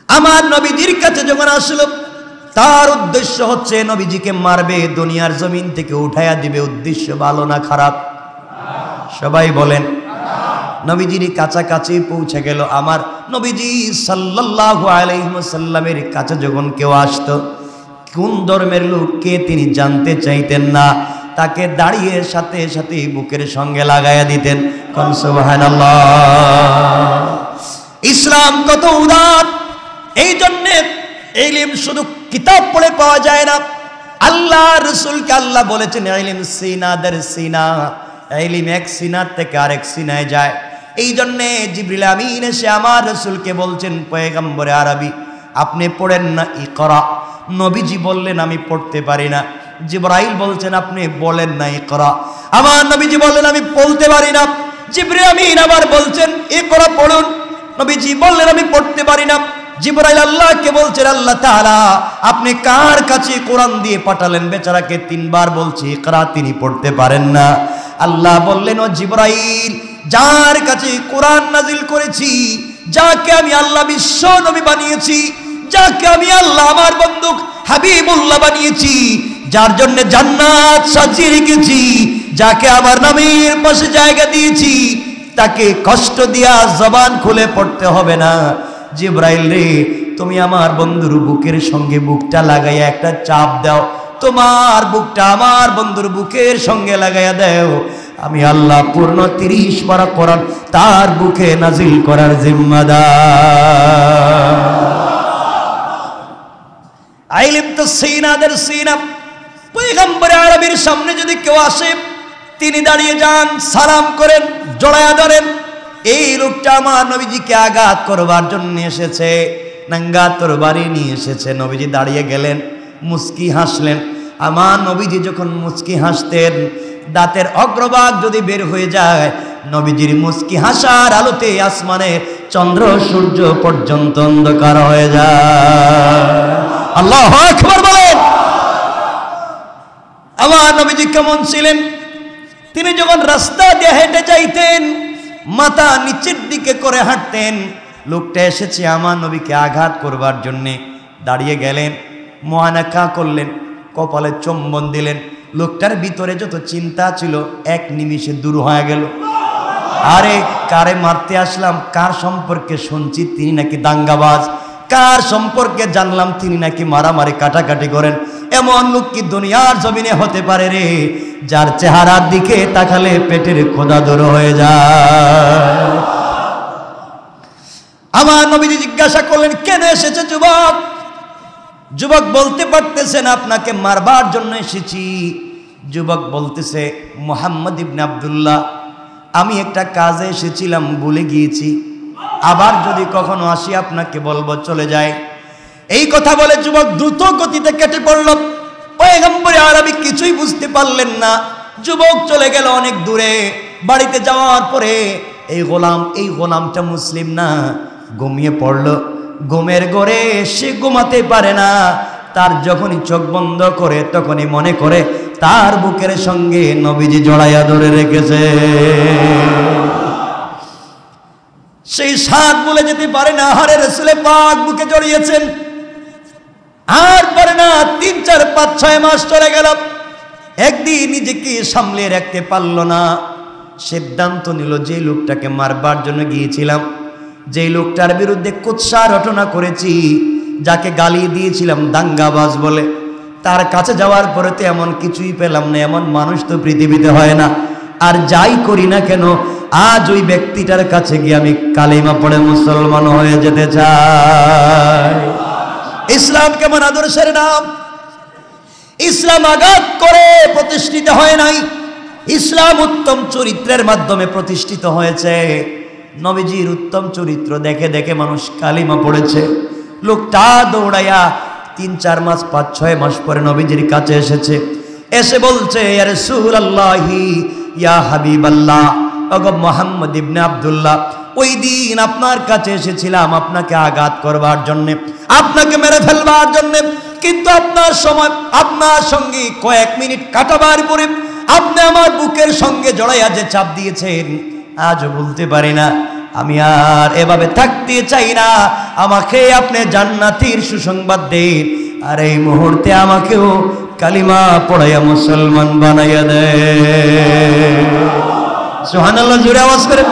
আমার নবীজির কাছে যখন আসলো, তার উদ্দেশ্য হচ্ছে নবীজিকে মারবে, দুনিয়ার জমিন থেকে উঠাইয়া দিবে। উদ্দেশ্য ভালো না খারাপ? সবাই বলেন। নবীজির কাছাকাছি পৌঁছে গেল। আমার নবীজি সাল্লাল্লাহু আলাইহি ওয়াসাল্লামের কাছে যখন কেউ আসতো, কোন ধর্মের লোক কে তিনি জানতে চাইতেন না, তাকে দাঁড়িয়ে সাথে সাথে বুকের সঙ্গে লাগাইয়া দিতেন। কোন সুবহানাল্লাহ। ইসলাম কত উদার! এই জন্যে ইলম শুধু কিতাব পড়ে পাওয়া যায় না। আল্লাহ রাসূলকে আল্লাহ বলেছেন ইলম সিনা দের সিনা, ইলম এক সিনার থেকে আরেক সিনায় যায়। এই জন্যে জিবরিল আমিন এসে আমার রাসূলকে বলছেন, পয়গম্বরে আরবি আপনি পড়েন না ইকরা। নবীজি বললেন আমি পড়তে পারি না। জিবরাইল বলছেন আপনি বলেন না ইকরা। আমার নবীজি বললেন আমি বলতে পারি না। জিবরিল আমিন আবার বলছেন ইকরা পড়ুন। নবীজি বললেন আমি পড়তে পারি না। জিবরাইল আল্লাহকে বলছেন আল্লাহ তাআলা আপনি কার কাছে কোরআন দিয়ে পাঠালেন? বেচারাকে 3 বার বলছি ইকরা, তিনি পড়তে পারেন না। আল্লাহ বললেন ও জিবরাইল, যার কাছে কোরআন নাজিল করেছি, যাকে আমি আল্লাহ বিশ্ব নবী বানিয়েছি, যাকে আমি আল্লাহ আমার বন্ধু হাবিবুল্লাহ বানিয়েছি, যার জন্য জান্নাত সাজিয়ে রেখেছি, যাকে আমার নামের পাশে জায়গা দিয়েছি, তাকে কষ্ট দিয়া জবান খুলে পড়তে হবে না। জিবরাইল রে, তুমি আমার বন্ধুর বুকের সঙ্গে বুকটা লাগাইয়া একটা চাপ দাও, তোমার বুকটা আমার বন্ধুর বুকের সঙ্গে লাগাইয়া দাও। আমি আল্লাহ পূর্ণ 30 পারা কোরআন তার বুকে নাজিল করার জিম্মাদার। ইলম তো সিনাদের সিনা। পয়গম্বর আরবির সামনে যদি কেউ আসে, তিনি দাঁড়িয়ে যান, সালাম করেন, জড়ায়া ধরেন। এই লোকটা আমার নবীজিকে আঘাত করবার জন্য এসেছে, নাঙ্গা তরবারি নিয়ে এসেছে। নবীজি দাঁড়িয়ে গেলেন, মুস্কি হাসলেন। আমার নবীজি যখন মুস্কি হাসতেন, দাঁতের অগ্রভাগ যদি বের হয়ে যায়, নবীজির মুস্কি হাসার আলোতে আসমানে চন্দ্র সূর্য পর্যন্ত অন্ধকার হয়ে যায়। আল্লাহু আকবার বলেন। আমার নবীজি কেমন ছিলেন? তিনি যখন রাস্তা দিয়ে হেঁটে যাইতেন, মাথা নিচের দিকে করে হাঁটতেন। লোকটা এসেছে আমার নবীকে আঘাত করবার জন্যে, দাঁড়িয়ে গেলেন, মুআনাকা করলেন, কপালে চুম্বন দিলেন। লোকটার ভিতরে যত চিন্তা ছিল এক নিমিষে দূর হয়ে গেল। আরে কারে মারতে আসলাম, কার সম্পর্কে শুনছি তিনি নাকি দাঙ্গাবাজ, কার সম্পর্কে জানলাম তিনি নাকি মারামারি কাটাকাটি করেন। এমন লোক কি দুনিয়ার জমিনে হতে পারে রে, যার চেহারার দিকে তাকালে পেটের ক্ষুধা দূর হয়ে যায়। আমার নবীজি জিজ্ঞাসা করলেন কেন এসেছে যুবক? যুবক বলতে পারতেছেন আপনাকে মারবার জন্য এসেছি। যুবক বলতেছে মুহাম্মদ ইবনে আব্দুল্লাহ, আমি একটা কাজে এসেছিলাম, ভুলে গিয়েছি, আবার যদি কখনো আসি আপনাকে বলবো, চলে যায়। এই কথা বলে যুবক দ্রুত গতিতে কেটে পড়ল। পয়গম্বর আরবি কিছুই বুঝতে পারলেন না। যুবক চলে গেল অনেক দূরে। বাড়িতে যাওয়ার পরে এই গোলামটা মুসলিম না, ঘুমিয়ে পড়ল। ঘুমের ঘরে সে ঘুমাতে পারে না। তার যখনই চোখ বন্ধ করে তখনই মনে করে তার বুকের সঙ্গে নবীজি জড়াইয়া ধরে রেখেছে। সেই সাত বলে যেতে পারে না, হারে রাসূলে পাক বুকে জড়িয়েছেন। আর পারে না, 3, 4, 5, 6 মাস চলে গেল। একদিন নিজেকে সামলে রাখতে পারল না। সিদ্ধান্ত নিল যে লোকটাকে মারবার জন্য গিয়েছিলাম, যে লোকটার বিরুদ্ধে কুৎসা রটনা করেছি, যাকে গালি দিয়েছিলাম দাঙ্গাবাজ বলে, তার কাছে যাওয়ার পরে তো এমন কিছুই পেলাম না। এমন মানুষ তো পৃথিবীতে হয় না। আর যাই করি না কেন, আজ ওই ব্যক্তিটার কাছে গিয়ে আমি কালিমা পড়ে মুসলমান হয়ে যেতে চাই। ইসলাম কেমন আদর্শের নাম! ইসলাম আঘাত করে প্রতিষ্ঠিত হয় নাই, ইসলাম উত্তম চরিত্রের মাধ্যমে প্রতিষ্ঠিত হয়েছে। নবীজির উত্তম চরিত্র দেখে দেখে মানুষ কালিমা পড়েছে। লোকটা দৌড়াইয়া 3, 4 মাস 5, 6 মাস পরে নবীজির কাছে এসেছে। এসে বলছে ইয়া রাসূলুল্লাহি ইয়া হাবিবাল্লাহ, ওগো মুহাম্মদ ইবনে আব্দুল্লাহ, ওই দিন আপনার কাছে এসেছিলাম আপনাকে আঘাত করবার জন্য, আপনাকে মেরে ফেলবার জন্য, কিন্তু আপনার সঙ্গে কয়েক মিনিট কাটাবার পরে আপনি আমার বুকের সঙ্গে জড়াইয়া যে চাপ দিয়েছেন, আজও বলতে পারি না আমি আর এভাবে থাকতে চাই না, আমাকে আপনি জান্নাতের সুসংবাদ দেন, আর এই মুহূর্তে আমাকেও কালিমা পড়াইয়া মুসলমান বানাইয়া দেন। সুবহানাল্লাহ, জোরে আওয়াজ করেন।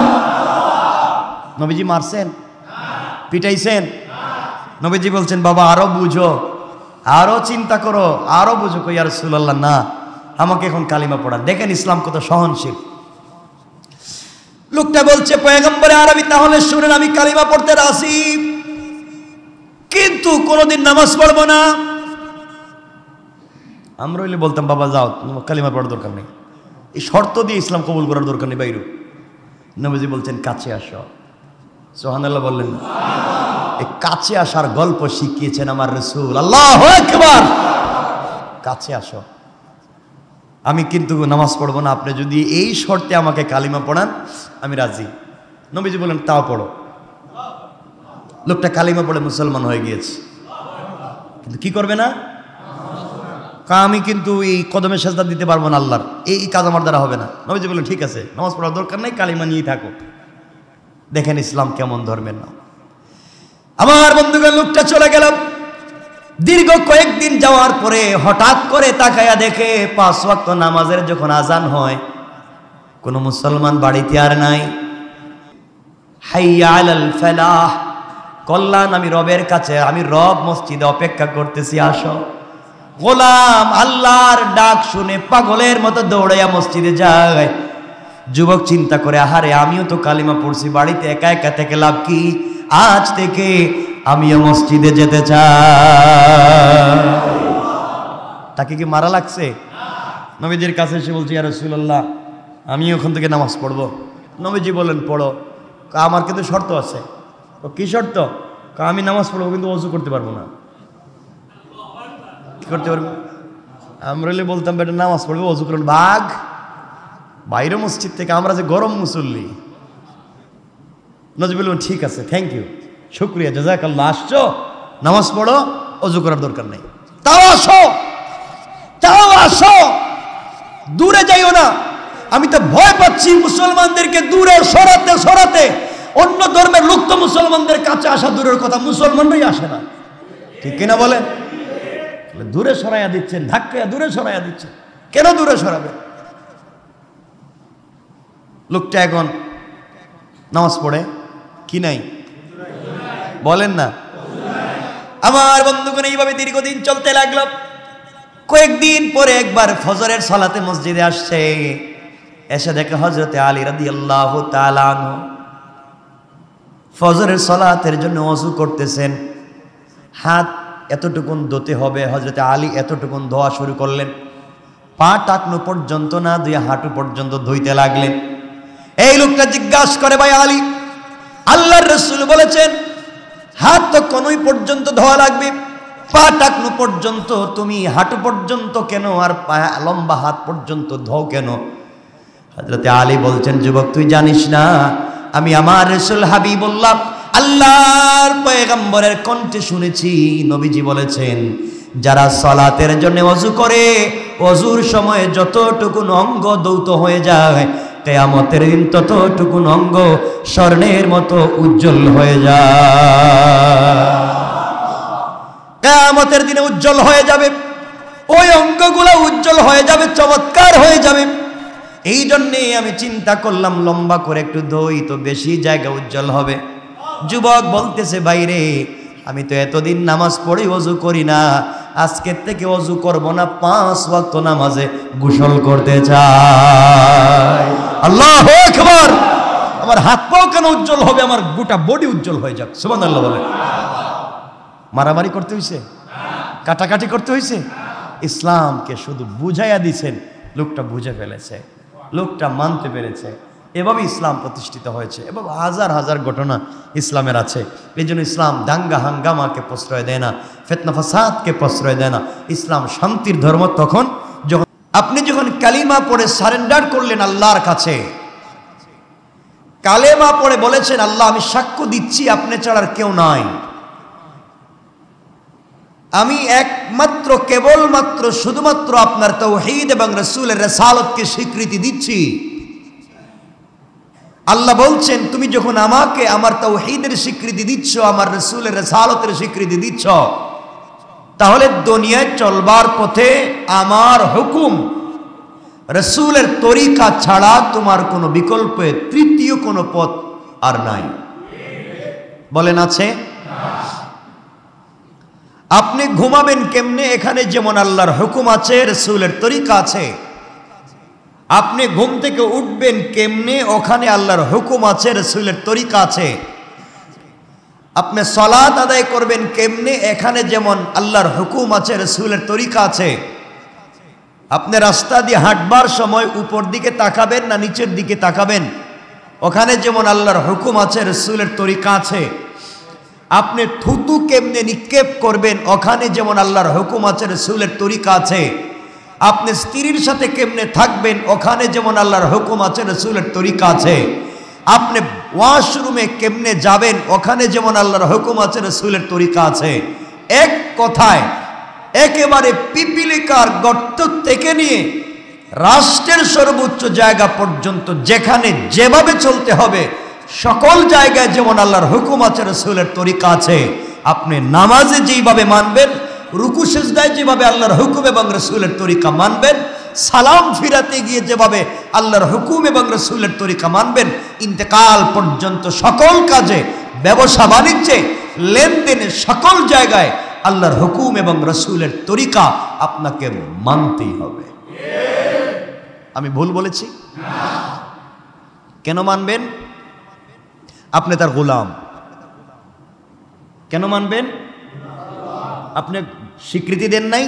নবীজি মারছেন, পিটাইছেন? নবীজি বলছেন বাবা আরো বুঝো, আরো চিন্তা করো, আরো বুঝো। কই ইয়া রাসূলুল্লাহ, না, আমাকে এখন কালিমা পড়ান। দেখেন ইসলাম কত সহনশীল। লোকটা বলছে পয়গম্বরে আরবি, তাহলে শুনেন আমি কালিমা পড়তে রাজি, কিন্তু কোনোদিন নামাজ পড়বো না। আমরা হইলে বলতাম বাবা যাও, কালিমা পড়ার দরকার নেই, এই শর্ত দিয়ে ইসলাম কবুল করার দরকার নেই বাইরে। নবীজি বলছেন কাছে আসো। সুবহানাল্লাহ বললেন। এই কাছে আসার গল্প শিখিয়েছেন আমার রাসূল। আল্লাহু আকবার। কাছে আসো, আমি কিন্তু নামাজ পড়বো না, আপনি যদি এই শর্তে আমাকে কালিমা পড়ান আমি রাজি। নবীজি বলেন তাও পড়ো। লোকটা কালিমা পড়ে মুসলমান হয়ে গিয়েছে, কিন্তু কি করবে না? আমি কিন্তু এই কদমে সেজদা দিতে পারবো না আল্লাহর, এই কাজ আমার দ্বারা হবে না। নবীজি বললেন ঠিক আছে, নামাজ পড়ার দরকার নেই, কালিমা নিয়েই থাকো। দেখেন ইসলাম কেমন ধর্মের নাম। আমার বন্ধুগণ, লোকটা চলে গেল। দীর্ঘ কয়েকদিন যাওয়ার পরে হঠাৎ করে তাকায়া দেখে 5 ওয়াক্ত নামাজের যখন আজান হয়, কোন মুসলমান বাড়িতে আর নাই। হাইয়া আলাল ফালাহ, কল্যাণ আমি রবের কাছে, আমি রব মসজিদে অপেক্ষা করতেছি, আসো। গোলাম আল্লাহর ডাক শুনে পাগলের মতো দৌড়াইয়া মসজিদে যায়। যুবক চিন্তা করে, আহারে আমিও তো কালিমা পড়ছি, বাড়িতে একা একা থেকে লাভ কি, আজ থেকে আমিও মসজিদে যেতে চাই। তাকে কি মারা লাগছে? নবীজির কাছে এসে বলছি ইয়া রাসূলুল্লাহ, আমি ওখান থেকে নামাজ পড়বো। নবীজি বলেন পড়ো। আমার কিন্তু শর্ত আছে। কি শর্ত? আমি নামাজ পড়বো কিন্তু ওযু করতে পারবো না। কি করতে পারবো? আমরা বলতাম বেটা নামাজ পড়বে ওযু করুন, ভাগ বাইরে মসজিদ থেকে, আমরা যে গরম মুসল্লি। নবী বললেন ঠিক আছে, থ্যাংক ইউ, শুকরিয়া, জাযাকাল্লাহ, আসছো, নামাজ পড়ো, ওযু করার দরকার নেই। তাও আসো, তাও আসো, দূরে যাইও না। আমি তো ভয় পাচ্ছি মুসলমানদেরকে দূরে সরাতে সরাতে। অন্য ধর্মের লোক তো মুসলমানদের কাছে আসা দূরের কথা, মুসলমানরাই আসে না, ঠিক কিনা বলে? দূরে সরাইয়া দিচ্ছেন, ধাক্কা দূরে সরাইয়া দিচ্ছেন। কেন দূরে সরাবে? লোকটা এখন নামাজ পড়ে কি নাই? বলেন না। আমার বন্ধুগণ, এইভাবে দীর্ঘদিন চলতে লাগলো। কয়েকদিন পরে একবার ফজরের সালাতে মসজিদে আসছে, এসে দেখে হযরতে আলী রাদিয়াল্লাহু তাআলা আনহু ফজরের সালাতের জন্য ওযু করতেছেন। হাত এতটুকুন ধুতে হবে, হযরতে আলী এতটুকুন ধোয়া শুরু করলেন। পা টাকনো পর্যন্ত না ধুয়ে হাঁটু পর্যন্ত ধুইতে লাগলেন। এই লোকটা জিজ্ঞাসা করে, ভাই আলী, আল্লাহর রাসূল বলেছেন হাত তো কোনই পর্যন্ত ধোয়া লাগবে, পা টাকনো পর্যন্ত, তুমি হাঁটু পর্যন্ত কেন আর লম্বা হাত পর্যন্ত ধোও কেন? হযরতে আলী বলছেন, যুবক তুই জানিস না আমি আমার রাসূল হাবিবুল্লাহ আল্লাহর পয়গম্বরের কণ্ঠে শুনেছি, নবীজি বলেছেন যারা সালাতের জন্য ওযু করে, ওযুর সময় যতটুকুন অঙ্গ ধৌত হয়ে যায়, কিয়ামতের দিন ততটুকুন অঙ্গ স্বর্ণের মতো উজ্জ্বল হয়ে যায়। কিয়ামতের দিনে উজ্জ্বল হয়ে যাবে, ওই অঙ্গগুলো উজ্জ্বল হয়ে যাবে, চমৎকার হয়ে যাবে। এই জন্যে আমি চিন্তা করলাম লম্বা করে একটু ধুই তো বেশি জায়গা উজ্জ্বল হবে। যুবক বলতেছে, বাইরে আমি তো এতদিন নামাজ পড়ি ওযু করি না, আজকের থেকে ওযু করব না, 5 ওয়াক্ত নামাজে গোসল করতে চাই। আল্লাহু আকবার। আমার হাত পাও কেন উজ্জ্বল হবে, আমার গোটা বডি উজ্জ্বল হয়ে যাক। সুবহানাল্লাহ বলে। মারামারি করতে হইছে, কাটাকাটি করতে হইছে? ইসলামকে শুধু বুঝাইয়া দিছেন, লোকটা বুঝে ফেলেছে, লোকটা মানতে পেরেছে। এভাবে ইসলাম প্রতিষ্ঠিত হয়েছে। এবং হাজার হাজার ঘটনা ইসলামের আছে। এই জন্য ইসলাম দাঙ্গা হাঙ্গামাকে প্রশ্রয় দেয় না, ফিতনা ফাসাদকে প্রশ্রয় দেয় না। ইসলাম শান্তির ধর্ম। তখন যখন আপনি কালিমা পড়ে সারেন্ডার করলেন আল্লাহর কাছে, কালেমা পড়ে বলেছেন আল্লাহ আমি সাক্ষ্য দিচ্ছি আপনি ছাড়া আর কেউ নাই, আমি একমাত্র কেবলমাত্র শুধুমাত্র আপনার তাওহীদ এবং রাসূলের রিসালাতকে স্বীকৃতি দিচ্ছি, আল্লাহ বলছেন তুমি যখন আমাকে আমার তাওহীদের স্বীকৃতি দিচ্ছ, আমার রাসূলের রিসালাতের স্বীকৃতি দিচ্ছ, তাহলে দুনিয়ায় চলবার পথে আমার হুকুম রাসূলের তরিকা ছাড়া তোমার কোনো বিকল্পে তৃতীয় কোনো পথ আর নাই। বলেন আছে? আপনি ঘুমাবেন কেমনে, এখানে যেমন আল্লাহর হুকুম আছে, রাসূলের তরিকা আছে। আপনি ঘুম থেকে উঠবেন কেমনে, ওখানে আল্লাহর হুকুম আছে, রাসূলের তরিকা আছে। আপনি সালাত আদায় করবেন কেমনে, এখানে যেমন আল্লাহর হুকুম আছে, রাসূলের তরিকা আছে। আপনি রাস্তা দিয়ে হাঁটবার সময় উপর দিকে তাকাবেন না নিচের দিকে তাকাবেন, ওখানে যেমন আল্লাহর হুকুম আছে, রাসূলের তরিকা আছে। আপনি থুতু কেমনে নিক্ষেপ করবেন, ওখানে যেমন আল্লাহর হুকুম আছে, রাসূলের তরিকা আছে। আপনি স্ত্রীর সাথে কেমনে থাকবেন, ওখানে যেমন আল্লাহর হুকুম আছে, রাসূলের তরিকা আছে। আপনি ওয়াশরুমে কেমনে যাবেন, ওখানে যেমন আল্লাহর হুকুম আছে, রাসূলের তরিকা আছে। এক কথায় একেবারে পিপিলিকার গর্ত থেকে নিয়ে রাষ্ট্রের সর্বোচ্চ জায়গা পর্যন্ত যেখানে যেভাবে চলতে হবে, সকল জায়গায় যেমন আল্লাহর হুকুম আছে, রাসূলের তরিকা আছে। আপনি নামাজে যেভাবে মানবেন, রুকু সিজদায় যেভাবে আল্লাহর হুকুম এবং রাসূলের তরিকা মানবেন, সালাম ফিরাতে গিয়ে যেভাবে আল্লাহর হুকুম এবং রাসূলের তরিকা মানবেন, ইন্তেকাল পর্যন্ত সকল কাজে, ব্যবসা বাণিজ্যে, লেনদেনে, সকল জায়গায় আল্লাহর হুকুম এবং রাসূলের তরিকা আপনাকে মানতেই হবে। আমি ভুল বলেছি? কেন মানবেন? আপনি তার গোলাম। কেন মানবেন? আপনি স্বীকৃতি দেন নাই?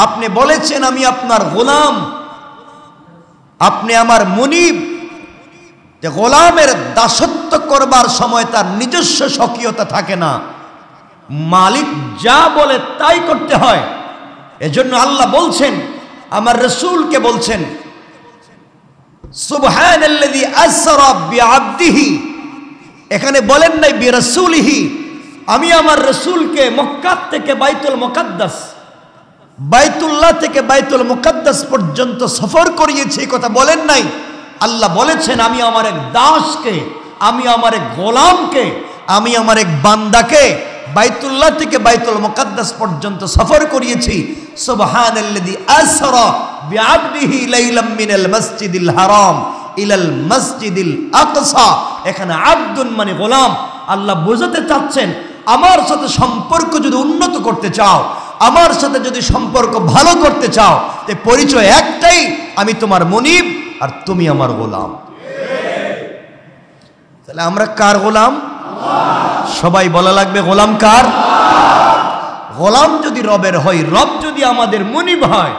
আপনি বলেছেন আমি আপনার গোলাম, আপনি আমার মুনিব। যে গোলামের দাসত্ব করবার সময় তার নিজস্ব স্বকীয়তা থাকে না, মালিক যা বলে তাই করতে হয়। এজন্য আল্লাহ বলছেন, আমার রাসূলকে বলছেন, সুবহানাল্লাযী আসরা বিআবদিহি। এখানে বলেন নাই বিরাসূলিহি। আমি আমার রাসূলকে মক্কা থেকে বাইতুল মুকাদ্দাস, বাইতুল্লাহ থেকে বাইতুল মুকাদ্দাস পর্যন্ত সফর করিয়েছি, এই কথা বলেন নাই। আল্লাহ বলেছেন আমি আমার এক দাসকে, আমি আমার এক গোলামকে, আমি আমার এক বান্দাকে বাইতুল্লাহ থেকে বাইতুল মুকাদ্দাস পর্যন্ত সফর করিয়েছি। সুবহানাল্লাযী আসরা বিআবদিহি লাইলাম মিনাল মাসজিদিল হারাম ইলাল মাসজিদিল আকসা। এখানে আব্দুন মানে গোলাম। আল্লাহ বোঝাতে চাচ্ছেন আমার সাথে সম্পর্ক যদি উন্নত করতে চাও, আমার সাথে যদি সম্পর্ক ভালো করতে চাও, তে পরিচয় একটাই, আমি তোমার মুনিব আর তুমি আমার গোলাম। তাহলে আমরা কার গোলাম? সবাই বলা লাগবে গোলাম কার? গোলাম যদি রবের হয়, রব যদি আমাদের মুনিব হয়,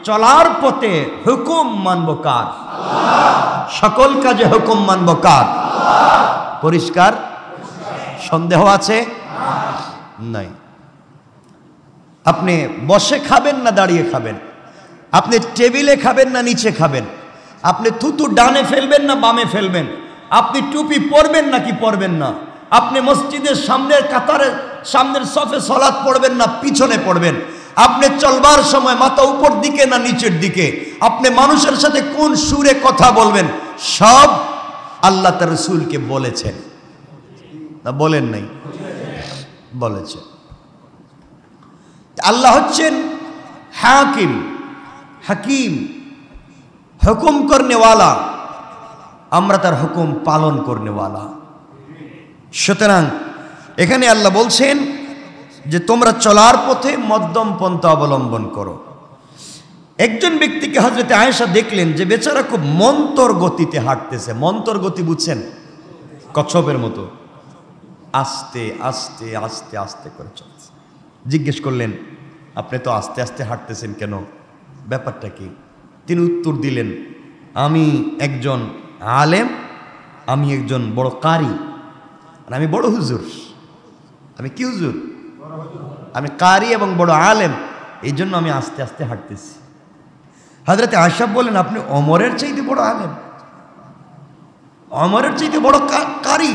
চলার পথে হুকুম মানব কার? সকল কাজে হুকুম মানব কার? পরিষ্কার? সন্দেহ আছে? নাই। আপনি বসে খাবেন না দাঁড়িয়ে খাবেন, আপনি টেবিলে খাবেন না নিচে খাবেন, আপনি থুতু ডানে ফেলবেন না বামে ফেলবেন, আপনি টুপি পরবেন নাকি পরবেন না, আপনি মসজিদের সামনের কাতারে সামনের সফে সালাত পড়বেন না পিছনে পড়বেন, আপনি চলবার সময় মাথা উপর দিকে না নিচের দিকে, আপনি মানুষের সাথে কোন সুরে কথা বলবেন, সব আল্লাহ তার রাসূলকে বলেছেন না বলেন নাই? বলেছেন। আল্লাহ হচ্ছেন হাকিম, হাকিম, হুকুম করনেওয়ালা, আমরা তার হুকুম পালন করনেওয়ালা। সুতরাং এখানে আল্লাহ বলছেন যে তোমরা চলার পথে মধ্যম পন্থা অবলম্বন করো। একজন ব্যক্তিকে হযরত আয়েশা দেখলেন যে বেচারা খুব মন্তর গতিতে হাঁটতেছে। মন্তর গতি বুঝছেন? কচ্ছপের মতো আস্তে আস্তে আস্তে আস্তে করে চলছে। জিজ্ঞেস করলেন আপনি তো আস্তে আস্তে হাঁটতেছেন কেন, ব্যাপারটা কি? তিনি উত্তর দিলেন আমি একজন আলেম, আমি একজন বড় কারি, আর আমি বড় হুজুর। আমি কি হুজুর? আমি কারি এবং বড় আলেম, এই জন্য আমি আস্তে আস্তে হাঁটতেছি। হযরত আয়েশা বলেন আপনি ওমরের চাইতে বড় আলেম, ওমরের চাইতে বড় কারি,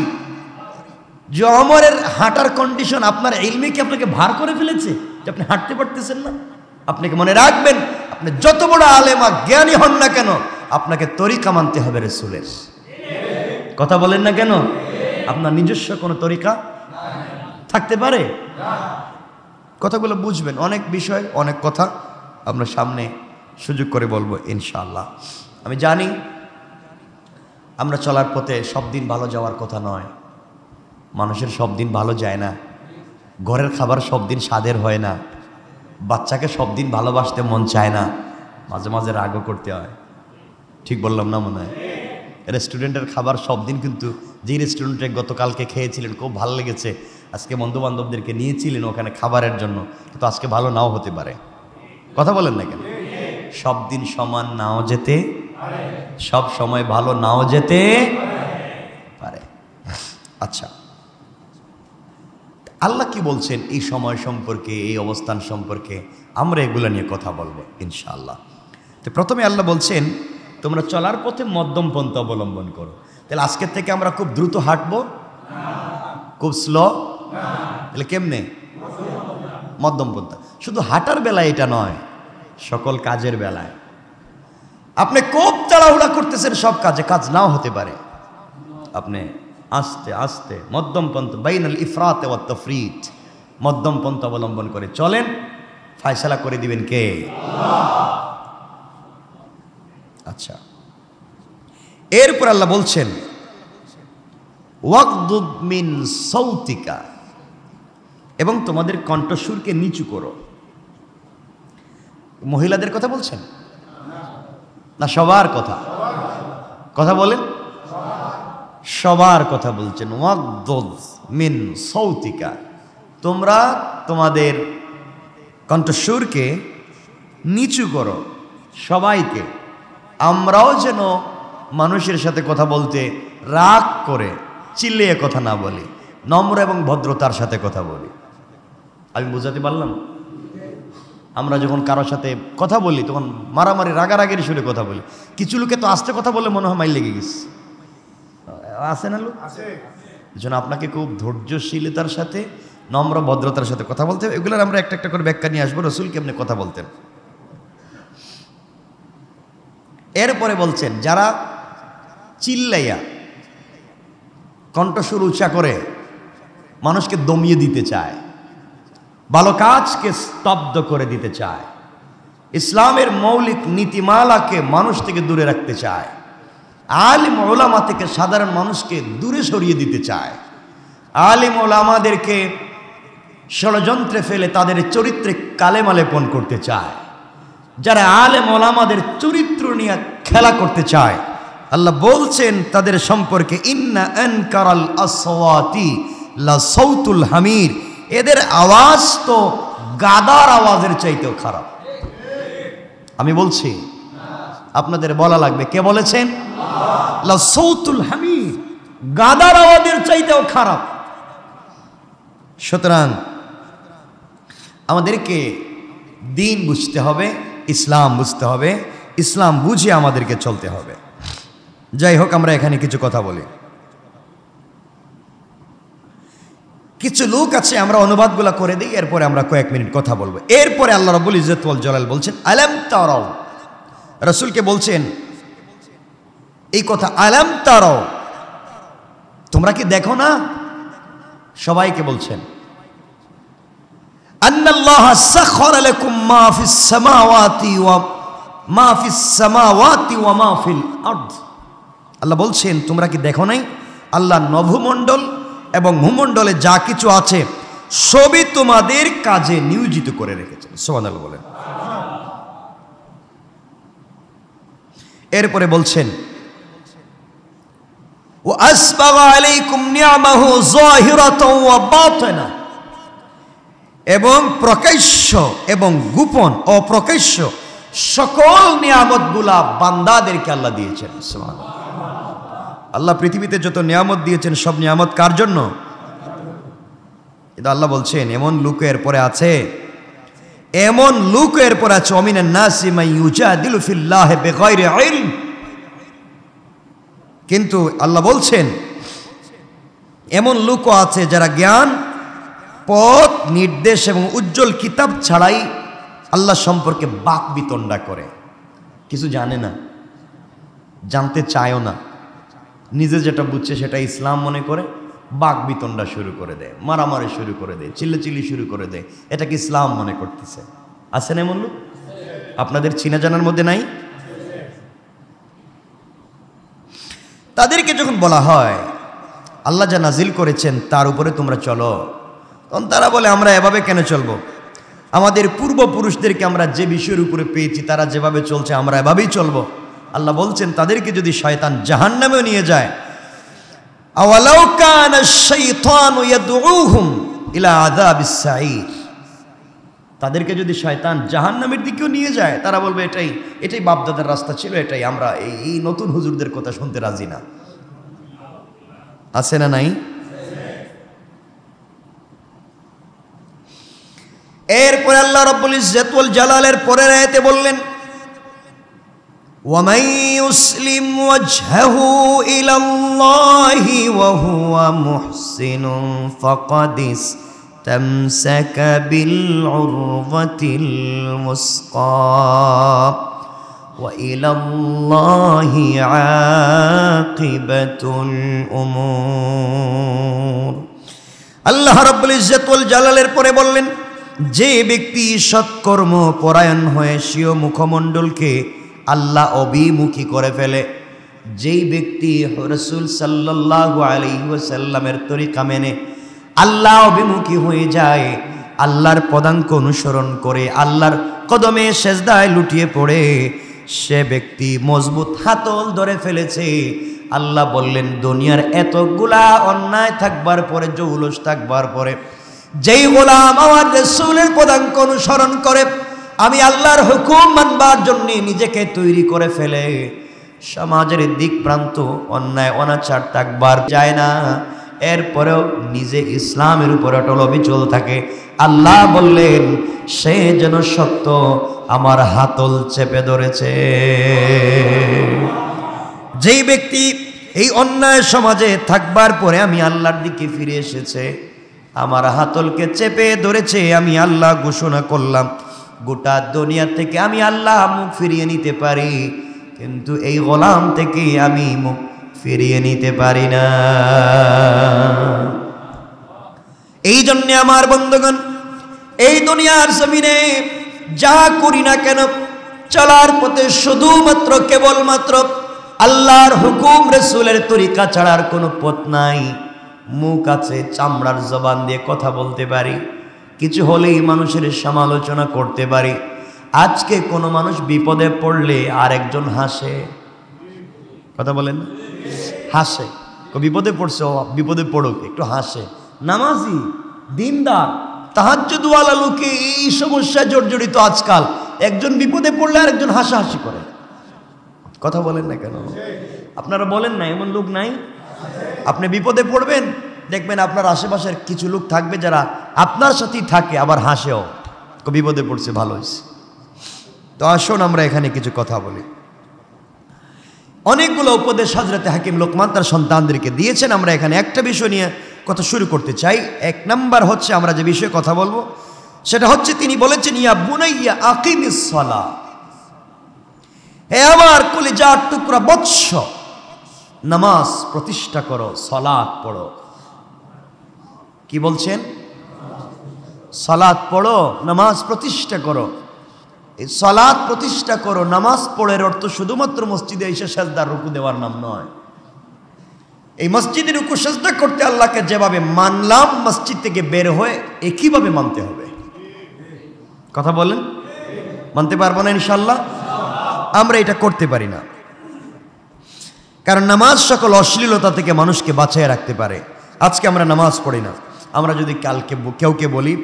যে ওমরের হাঁটার কন্ডিশন আপনার ইলমে কি আপনাকে ভার করে ফেলেছে যে আপনি হাঁটতে পারতেছেন না? আপনাকে মনে রাখবেন, আপনি যত বড় আলেম আর জ্ঞানী হন না কেন, আপনাকে তরিকা মানতে হবে রাসূলের। কথা বলেন না কেন? আপনার নিজস্ব কোনো তরিকা থাকতে পারে? কথাগুলো বুঝবেন। অনেক বিষয়, অনেক কথা আমরা সামনে সুযোগ করে বলবো ইনশাআল্লাহ। আমি জানি আমরা চলার পথে সব দিন ভালো যাওয়ার কথা নয়। মানুষের সব দিন ভালো যায় না। ঘরের খাবার সব দিন স্বাদের হয় না। বাচ্চাকে সব দিন ভালোবাসতে মন চায় না। মাঝে মাঝে রাগও করতে হয়। ঠিক বললাম না মনে হয়? রেস্টুরেন্টের খাবার সব দিন, কিন্তু যে রেস্টুরেন্টে গতকালকে খেয়েছিলেন খুব ভালো লেগেছে, আজকে বন্ধু বান্ধবদেরকে নিয়েছিলেন ওখানে খাবারের জন্য, কিন্তু আজকে ভালো নাও হতে পারে। কথা বলেন না কেন? সব দিন সমান নাও যেতে, সব সময় ভালো নাও যেতে পারে। আচ্ছা, আল্লাহ কি বলছেন এই সময় সম্পর্কে, এই অবস্থান সম্পর্কে? আমরা এগুলো নিয়ে কথা বলবো ইনশাআল্লাহ। তো প্রথমে আল্লাহ বলছেন তোমরা চলার পথে মধ্যম পন্থা অবলম্বন করো। তাহলে আজকের থেকে আমরা খুব দ্রুত হাঁটবো, খুব স্লো? তাহলে কেমনে? মধ্যম পন্থা। শুধু হাঁটার বেলায় এটা নয়, সকল কাজের বেলায়। আপনি খুব তাড়াহুড়া করতেছেন সব কাজে, কাজ নাও হতে পারে। আপনি আস্তে আস্তে মধ্যম পন্থা, বাইনাল ইফরাত ওয়াত তাফরিত, মধ্যম পন্থা অবলম্বন করে চলেন। ফয়সালা করে দিবেন কে? আল্লাহ। আচ্ছা, এরপর আল্লাহ বলছেন ওয়াগদুদ মিন সাউতিকা, এবং তোমাদের কণ্ঠস্বরকে নিচু করো। মহিলাদের কথা বলছেন না সবার কথা? কথা বলেন। সবার কথা বলছেন। ওয়াগদুদ মিন সাউতিকা, তোমরা তোমাদের কণ্ঠস্বরকে নিচু করো। সবাইকে। আমরাও যেন মানুষের সাথে কথা বলতে রাগ করে চিল্লিয়ে কথা না বলি, নম্র এবং ভদ্রতার সাথে কথা বলি। আমি বুঝাতে পারলাম? আমরা যখন কারোর সাথে কথা বলি তখন মারামারি রাগারাগির সুরে কথা বলি। কিছু লোকে তো আস্তে কথা বলে মনে হয় মাইল লেগে গেছে, আছে না লোক? এই জন্য আপনাকে খুব ধৈর্যশীলতার সাথে, নম্র ভদ্রতার সাথে কথা বলতে হবে। এগুলোর আমরা একটা একটা করে ব্যাখ্যা নিয়ে আসবো, রসুল কেমনে কথা বলতেন। এরপরে বলছেন যারা চিল্লাইয়া কণ্ঠস্বর উঁচা করে মানুষকে দমিয়ে দিতে চায়, ভালো কাজকে স্তব্ধ করে দিতে চায়, ইসলামের মৌলিক নীতিমালাকে মানুষ থেকে দূরে রাখতে চায়, আলিম ওলামা থেকে সাধারণ মানুষকে দূরে সরিয়ে দিতে চায়, আলিম ওলামাদেরকে ষড়যন্ত্রে ফেলে তাদের চরিত্রে কালেমা লেপন করতে চায়, যারা আলেম ওলামাদের চরিত্র নিয়ে খেলা করতে চায়, আল্লাহ বলছেন তাদের সম্পর্কে ইন্না আনকারাল আসওয়াতি লা সাউতুল হামির, এদের আওয়াজ তো গাদার আওয়াজের চাইতেও খারাপ। আমি বলছি, আপনাদের বলা লাগবে। কে বলেছেন? লা সাউতুল হামির, গাদার আওয়াজের চাইতেও খারাপ। সুতরাং আমাদেরকে দিন বুঝতে হবে, ইসলাম বুঝতে হবে, ইসলাম বুঝে আমাদেরকে চলতে হবে। যাই হোক, আমরা এখানে কিছু কথা বলি। কিছু লোক আছে, আমরা অনুবাদগুলো করে দিই, এরপরে আমরা কয়েক মিনিট কথা বলবো। এরপরে আল্লাহ রাব্বুল ইজ্জত ওয়াল জালাল বলছেন আলাম তারাও, রাসূলকে বলছেন এই কথা, আলাম তারাও, তোমরা কি দেখো না? সবাইকে বলছেন আন্নাল্লাহা সাখারা লাকুম মা ফিস সামাওয়াতি ওয়া মা ফিস সামাওয়াতি ওয়া মা ফিল আরদ। আল্লাহ বলছেন তোমরা কি দেখো নাই আল্লাহ নভমণ্ডল এবং ভূমণ্ডলে যা কিছু আছে সবই তোমাদের কাজে নিয়োজিত করে রেখেছেন। সুবহানাল্লাহ বলেন। এরপরে বলছেন ওয়া আসবাগা আলাইকুম নি'মাহু যাহিরাতাও ওয়া বাতিনা, এবং প্রকাশ্য এবং গোপন অপ্রকাশ্য সকল নিয়ামতগুলা বান্দাদেরকে আল্লাহ দিয়েছেন। সুবহানাল্লাহ। আল্লাহ পৃথিবীতে যত নিয়ামত দিয়েছেন সব নিয়ামত কার জন্য? কিন্তু আল্লাহ বলছেন এমন লোক এরপরে আছে, এমন লোক এরপরে আছে ওমিনান নাসি মান ইউজাদিলু ফিল্লাহি বিগাইরি ইলম। কিন্তু আল্লাহ বলছেন এমন লোকও আছে যারা জ্ঞান, পথ নির্দেশ এবং উজ্জ্বল কিতাব ছাড়াই আল্লাহ সম্পর্কে বাক বিতণ্ডা করে, কিছু জানে না, জানতে চায়ও না, নিজে যেটা বুঝছে সেটা ইসলাম মনে করে বাক বিতণ্ডা শুরু করে দেয়, মারামারি শুরু করে দেয়, চিল্লাচিল্লি শুরু করে দেয়, এটাকে ইসলাম মনে করতেছে। আছে না এমন লোক আপনাদের চিনা জানার মধ্যে নাই? তাদেরকে যখন বলা হয় আল্লাহ যা নাজিল করেছেন তার উপরে তোমরা চলো, তখন তারা বলে আমরা এভাবে কেন চলবো? আমাদের পূর্বপুরুষদেরকে আমরা যে বিষয়ের উপরে পেয়েছি তারা যেভাবে চলছে আমরা এভাবেই চলবো। আল্লাহ বলছেন তাদেরকে যদি শয়তান জাহান্নামেও নিয়ে যায়, আওয়ালাউ কানা আশ-শাইতানু ইয়াদউহুম ইলা আযাবিস সাঈর, তাদেরকে যদি শয়তান জাহান্নামের দিকেও নিয়ে যায় তারা বলবে এটাই বাপদাদার রাস্তা ছিল, এটাই আমরা এই নতুন হুজুরদের কথা শুনতে রাজি না। আছে না নাই? এরপরে আল্লাহ রাব্বুল ইজ্জত ওয়াল জালালের পরের আয়াতে বললেন وَمَن يُسْلِمْ وَجْهَهُ إِلَى اللَّهِ وَهُوَ مُحْسِنٌ فَقَدِ اسْتَمْسَكَ بِالْعُرْوَةِ الْوُثْقَى وَإِلَى اللَّهِ عَاقِبَةُ الْأُمُورِ। আল্লাহ রাব্বুল ইজ্জত ওয়াল জালালের পরে বললেন, যে ব্যক্তি সৎকর্ম পরায়ণ হয়ে স্বীয় মুখমণ্ডলকে আল্লাহ অভিমুখী করে ফেলে, যেই ব্যক্তি রাসূল সাল্লাল্লাহু আলাইহি ওয়াসাল্লামের তরিকা মেনে আল্লাহ অভিমুখী হয়ে যায়, আল্লাহর পদাঙ্ক অনুসরণ করে আল্লাহর কদমে সেজদায় লুটিয়ে পড়ে, সে ব্যক্তি মজবুত হাতল ধরে ফেলেছে। আল্লাহ বললেন দুনিয়ার এতগুলা অন্যায় থাকবার পরে, জৌলুস থাকবার পরে, যেই গোলাম আমার রাসূলের পদাঙ্ক অনুসরণ করে আমি আল্লাহর হুকুম মানবার জন্য নিজেকে তৈরি করে ফেলে, সমাজের দিক প্রান্ত অন্যায় অনাচার থাকবার যায় না, এরপরেও নিজে ইসলামের উপর অটল অবিচল থাকে, আল্লাহ বললেন সে যেন সত্য আমার হাতল চেপে ধরেছে। যেই ব্যক্তি এই অন্যায় সমাজে থাকবার পরে আমি আল্লাহর দিকে ফিরে এসেছে, আমার হাতলকে চেপে ধরেছে, আমি আল্লাহ ঘোষণা করলাম গোটা দুনিয়া থেকে আমি আল্লাহ মুখ ফিরিয়ে নিতে পারি, কিন্তু এই গোলাম থেকে আমি মুখ ফিরিয়ে নিতে পারি না। এই জন্য আমার বন্ধুগণ, এই দুনিয়ার জমিনে যা করি না কেন চলার পথে শুধুমাত্র কেবলমাত্র আল্লাহর হুকুম রাসূলের তরিকা ছাড়ার কোনো পথ নাই। মুখ আছে, চামড়ার জবান দিয়ে কথা বলতে পারি, কিছু হলেই মানুষের সমালোচনা করতে পারি। আজকে কোনো মানুষ বিপদে পড়লে আরেকজন হাসে, কথা বলেন, হাসে, বিপদে পড়ছে, বিপদে পড়ুক, একটু হাসে। নামাজি, দিনদার, তাহাজ্জুদওয়ালা লোকে এই সমস্যায় জর্জরিত আজকাল, একজন বিপদে পড়লে আরেকজন হাসাহাসি করে, কথা বলেন না কেন? আপনারা বলেন না এমন লোক নাই? আপনি বিপদে পড়বেন, দেখবেন আপনার আশেপাশের কিছু লোক থাকবে যারা আপনার সাথেই থাকে আবার হাসেও, বিপদে পড়ছে, ভালো হয়েছে। তো আসুন আমরা এখানে কিছু কথা বলি। অনেকগুলো উপদেশ হযরত হাকিম লোকমান তার সন্তানদেরকে দিয়েছেন। আমরা এখানে একটা বিষয় নিয়ে কথা শুরু করতে চাই। এক নাম্বার হচ্ছে আমরা যে বিষয়ে কথা বলবো সেটা হচ্ছে তিনি বলেছেন, ইয়া বুনাইয়া আকিমিস সালাহ, হে আমার কলিজার টুকরা বৎস, নামাজ প্রতিষ্ঠা করো, সালাত পড়ো। কি বলছেন? সালাত পড়ো, নামাজ প্রতিষ্ঠা করো। এই সালাত প্রতিষ্ঠা করো, নামাজ পড়ের অর্থ শুধুমাত্র মসজিদে এসে সেজদার রুকু দেওয়ার নাম নয়। এই মসজিদে রুকু সেজদা করতে আল্লাহকে যেভাবে মানলাম, মসজিদ থেকে বের হয়ে একইভাবে মানতে হবে। কথা বলেন, মানতে পারবো না ইনশাআল্লাহ? আমরা এটা করতে পারি না, কারণ নামাজ সকল অশ্লীলতা থেকে মানুষকে বাঁচিয়ে রাখতে পারে। আজকে আমরা নামাজ পড়ি না, আমরা যদি কালকে কেউকে বলি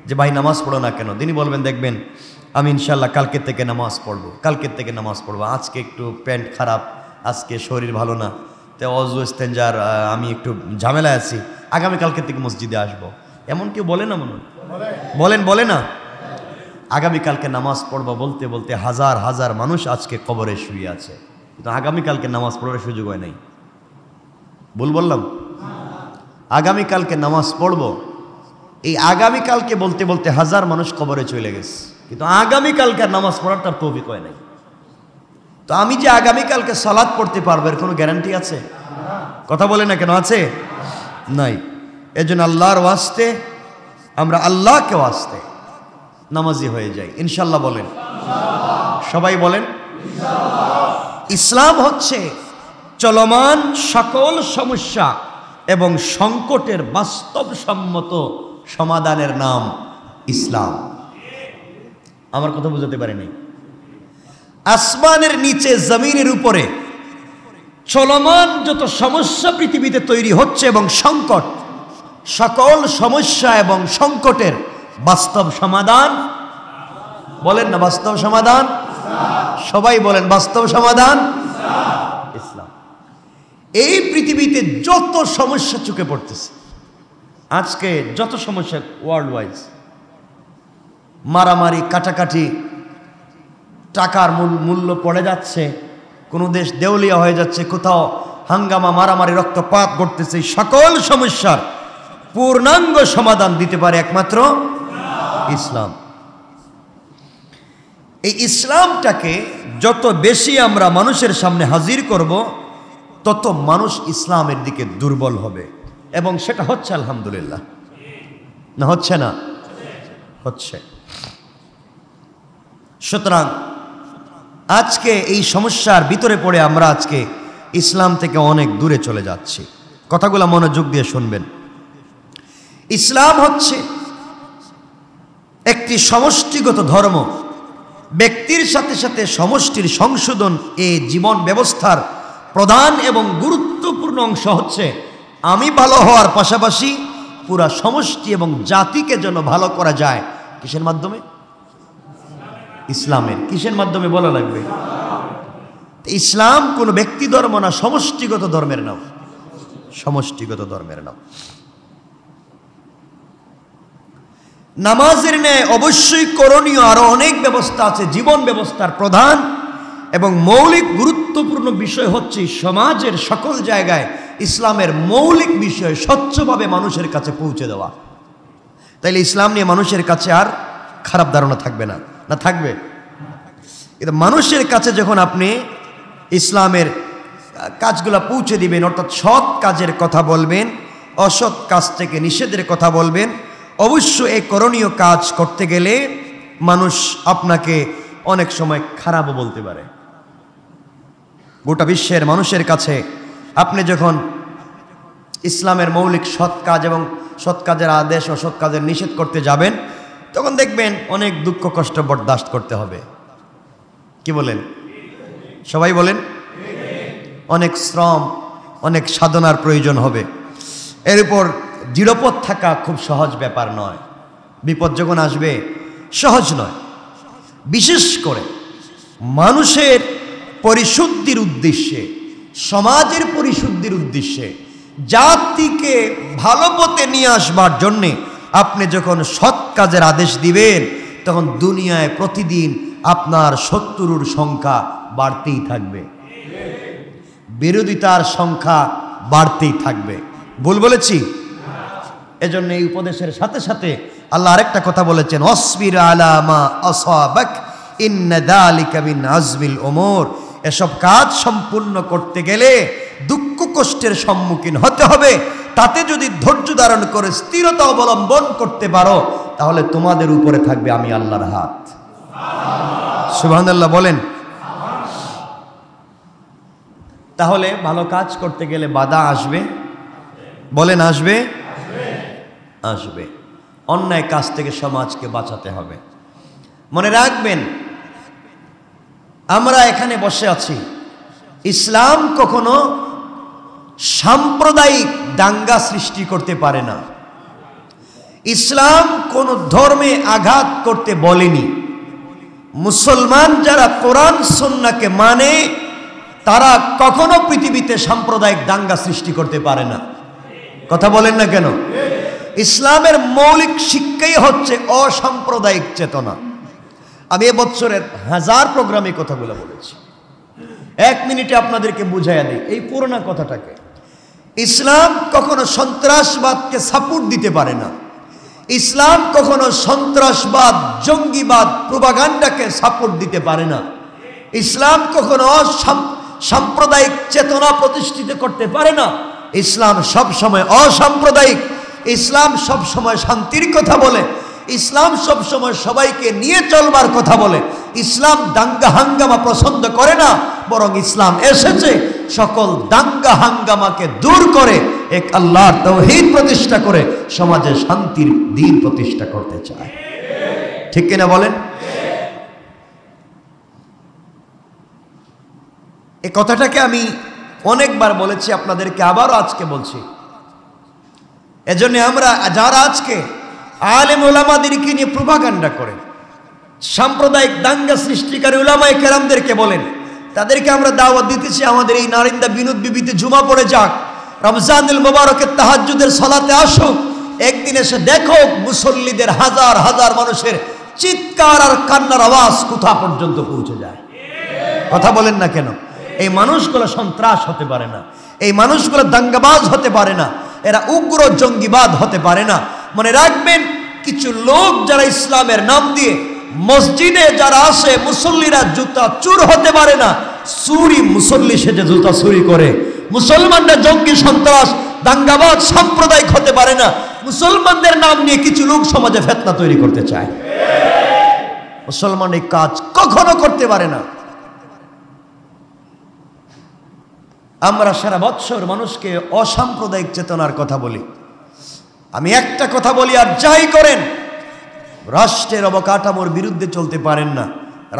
যে ভাই নামাজ পড়ো না কেন, তিনি বলবেন দেখবেন আমি ইনশাল্লাহ কালকের থেকে নামাজ পড়বো, কালকের থেকে নামাজ পড়বো, আজকে একটু প্যান্ট খারাপ, আজকে শরীর ভালো না, তো অজু ইস্তেঞ্জার আমি একটু ঝামেলায় আছি, আগামীকালকের থেকে মসজিদে আসবো। এমন কেউ বলে না? মনে বলেন, বলে না? আগামীকালকে নামাজ পড়বো বলতে বলতে হাজার হাজার মানুষ আজকে কবরে শুয়ে আছে, কিন্তু আগামীকালকে নামাজ পড়ার সুযোগ হয় নাই। ভুল বললাম? আগামীকালকে নামাজ পড়বো, এই আগামীকালকে বলতে বলতে হাজার মানুষ কবরে চলে গেছে, কিন্তু আগামীকালকে নামাজ পড়ার তার তৌফিক হয় নাই। তো আমি যে আগামীকালকে সালাত পড়তে পারবো এর কোনো গ্যারান্টি আছে? কথা বলে না কেন? আছে? নাই। এজন্য আল্লাহর ওয়াস্তে আমরা আল্লাহকে ওয়াস্তে নামাজি হয়ে যাই ইনশাল্লাহ। বলেন সবাই, বলেন ইসলাম হচ্ছে চলমান সকল সমস্যা এবং সংকটের বাস্তবসম্মত সমাধানের নাম ইসলাম। আমার কথা বুঝাতে পারিনি? আসমানের নিচে জমিনের উপরে চলমান যত সমস্যা পৃথিবীতে তৈরি হচ্ছে এবং সংকট, সকল সমস্যা এবং সংকটের বাস্তব সমাধান, বলেন না বাস্তব সমাধান? সবাই বলেন বাস্তব সমাধান ইসলাম। এই পৃথিবীতে যত সমস্যা চোখে পড়তেছে আজকে, যত সমস্যা ওয়ার্ল্ড ওয়াইজ, মারামারি, কাটাকাটি, টাকার মূল্য পড়ে যাচ্ছে, কোনো দেশ দেউলিয়া হয়ে যাচ্ছে, কোথাও হাঙ্গামা, মারামারি, রক্তপাত ঘটতেছে। সকল সমস্যার পূর্ণাঙ্গ সমাধান দিতে পারে একমাত্র ইসলাম। এই ইসলামটাকে যত বেশি আমরা মানুষের সামনে হাজির করব তত মানুষ ইসলামের দিকে দুর্বল হবে, এবং সেটা হচ্ছে আলহামদুলিল্লাহ। না হচ্ছে না? হচ্ছে। সুতরাং আজকে এই সমস্যার ভিতরে পড়ে আমরা আজকে ইসলাম থেকে অনেক দূরে চলে যাচ্ছি। কথাগুলো মনোযোগ দিয়ে শুনবেন। ইসলাম হচ্ছে একটি সমষ্টিগত ধর্ম। ব্যক্তির সাথে সাথে সমষ্টির সংশোধন এই জীবন ব্যবস্থার প্রধান এবং গুরুত্বপূর্ণ অংশ হচ্ছে আমি ভালো হওয়ার পাশাপাশি পুরা সমষ্টি এবং জাতিকে যেন ভালো করা যায়। কিসের মাধ্যমে? ইসলামের। কিসের মাধ্যমে বলা লাগবে? ইসলাম কোনো ব্যক্তি ধর্ম না, সমষ্টিগত ধর্মের নাম। সমষ্টিগত ধর্মের নাম। নামাজের ন্যায় অবশ্যই করণীয় আরো অনেক ব্যবস্থা আছে। জীবন ব্যবস্থার প্রধান এবং মৌলিক গুরুত্বপূর্ণ বিষয় হচ্ছে সমাজের সকল জায়গায় ইসলামের মৌলিক বিষয় স্বচ্ছভাবে মানুষের কাছে পৌঁছে দেওয়া। তাইলে ইসলাম নিয়ে মানুষের কাছে আর খারাপ ধারণা থাকবে না? না থাকবে? কিন্তু মানুষের কাছে যখন আপনি ইসলামের কাজগুলো পৌঁছে দিবেন, অর্থাৎ সৎ কাজের কথা বলবেন, অসৎ কাজ থেকে নিষেধের কথা বলবেন, অবশ্য এই করণীয় কাজ করতে গেলে মানুষ আপনাকে অনেক সময় খারাপও বলতে পারে। গোটা বিশ্বের মানুষের কাছে আপনি যখন ইসলামের মৌলিক সৎ কাজ এবং সৎ কাজের আদেশ ও সৎ কাজের নিষেধ করতে যাবেন, তখন দেখবেন অনেক দুঃখ কষ্ট বরদাস্ত করতে হবে। কি বলেন? সবাই বলেন। অনেক শ্রম, অনেক সাধনার প্রয়োজন হবে। এর উপর দৃঢ়পথ থাকা খুব সহজ ব্যাপার নয়। বিপদ যখন আসবে সহজ নয়। বিশেষ করে মানুষের পরিশুদ্ধির উদ্দেশ্যে, সমাজের পরিশুদ্ধির উদ্দেশ্যে, জাতিকে ভালো পথে নিয়ে আসবার জন্যে আপনি যখন সৎ কাজের আদেশ দিবেন, তখন দুনিয়ায় প্রতিদিন আপনার শত্রুর সংখ্যা বাড়তেই থাকবে, বিরোধিতার সংখ্যা বাড়তেই থাকবে। ভুল বলেছি? এজন্য এই উপদেশের সাথে সাথে আল্লাহ আরেকটা কথা বলেছেন, অসবির আলা মা আসাবাক ইন্না যালিকা মিন আজমিল উমুর। এসব কাজ সম্পূর্ণ করতে গেলে দুঃখ কষ্টের সম্মুখীন হতে হবে। তাতে যদি ধৈর্য ধারণ করে স্থিরতা অবলম্বন করতে পারো, তাহলে তোমাদের উপরে থাকবে আমি আল্লাহর হাত। সুবহানাল্লাহ বলেন। তাহলে ভালো কাজ করতে গেলে বাধা আসবে, বলেন আসবে? আসবে। অন্যায় কাজ থেকে সমাজকে বাঁচাতে হবে। মনে রাখবেন, আমরা এখানে বসে আছি, ইসলাম কখনো সাম্প্রদায়িক দাঙ্গা সৃষ্টি করতে পারে না। ইসলাম কোন ধর্মে আঘাত করতে বলেনি। মুসলমান যারা কোরআন সুন্নাহকে মানে, তারা কখনো পৃথিবীতে সাম্প্রদায়িক দাঙ্গা সৃষ্টি করতে পারে না। কথা বলেন না কেন? ইসলামের মৌলিক শিক্ষাই হচ্ছে অসাম্প্রদায়িক চেতনা। আমি এবছরের 1000 প্রোগ্রামে কথাগুলো বলেছি। 1 মিনিটে আপনাদেরকে বুঝাইয়া দিই এই পুরোনো কথাটাকে। ইসলাম কখনো সন্ত্রাসবাদকে সাপোর্ট দিতে পারে না। ইসলাম কখনো সন্ত্রাসবাদ, জঙ্গিবাদ, প্রোপাগান্ডাকে সাপোর্ট দিতে পারে না। ইসলাম কখনো সাম্প্রদায়িক চেতনা প্রতিষ্ঠিত করতে পারে না। ইসলাম সব সময় অসাম্প্রদায়িক, ইসলাম সব সময় শান্তির কথা বলে, ইসলাম সব সময় সবাইকে নিয়ে চলবার কথা বলে। ইসলাম দাঙ্গা হাঙ্গামা পছন্দ করে না, বরং ইসলাম এসেছে সকল দাঙ্গা হাঙ্গামাকে দূর করে এক আল্লাহর তাওহীদ প্রতিষ্ঠা করে সমাজে শান্তির দ্বীপ প্রতিষ্ঠা করতে চায়। ঠিক কিনা বলেন? এই কথাটাকে আমি অনেকবার বলেছি আপনাদেরকে, আবারও আজকে বলছি। এজন্য আমরা যারা আজকে আলেম ওলামাদেরকে নিয়ে প্রোপাগান্ডা করে, সাম্প্রদায়িক দাঙ্গা সৃষ্টিকারী উলামায়ে কেরামদেরকে বলেন, তাদেরকে আমরা দাওয়াত দিতেছি আমাদের এই নারিন্দা বিনোদ বিবিতে জুমা পড়ে যাক, রমজানুল মুবারকের তাহাজ্জুদের সালাতে আসুক, একদিন এসে দেখো মুসল্লিদের হাজার হাজার মানুষের চিৎকার আর কান্নার আওয়াজ কোথা পর্যন্ত পৌঁছে যায়। কথা বলেন না কেন? এই মানুষগুলো সন্ত্রাস হতে পারে না, এই মানুষগুলো দাঙ্গাবাজ হতে পারে না, এরা উগ্র জঙ্গিবাদ হতে পারে না। মনে রাখবেন, কিছু লোক যারা ইসলামের নাম দিয়ে মসজিদে যারা আসে, মুসল্লিরা জুতা চুর হতে পারে না, চুরি মুসল্লি সেজে জুতা চুরি করে। মুসলমানরা জঙ্গি সন্ত্রাস দাঙ্গাবাজ সাম্প্রদায়িক হতে পারে না। মুসলমানদের নাম নিয়ে কিছু লোক সমাজে ফিতনা তৈরি করতে চায়। মুসলমান এই কাজ কখনো করতে পারে না। আমরা সারা বৎসর মানুষকে অসাম্প্রদায়িক চেতনার কথা বলি। আমি একটা কথা বলি, আর যাই করেন, রাষ্ট্রের অবকাঠামোর বিরুদ্ধে চলতে পারেন না।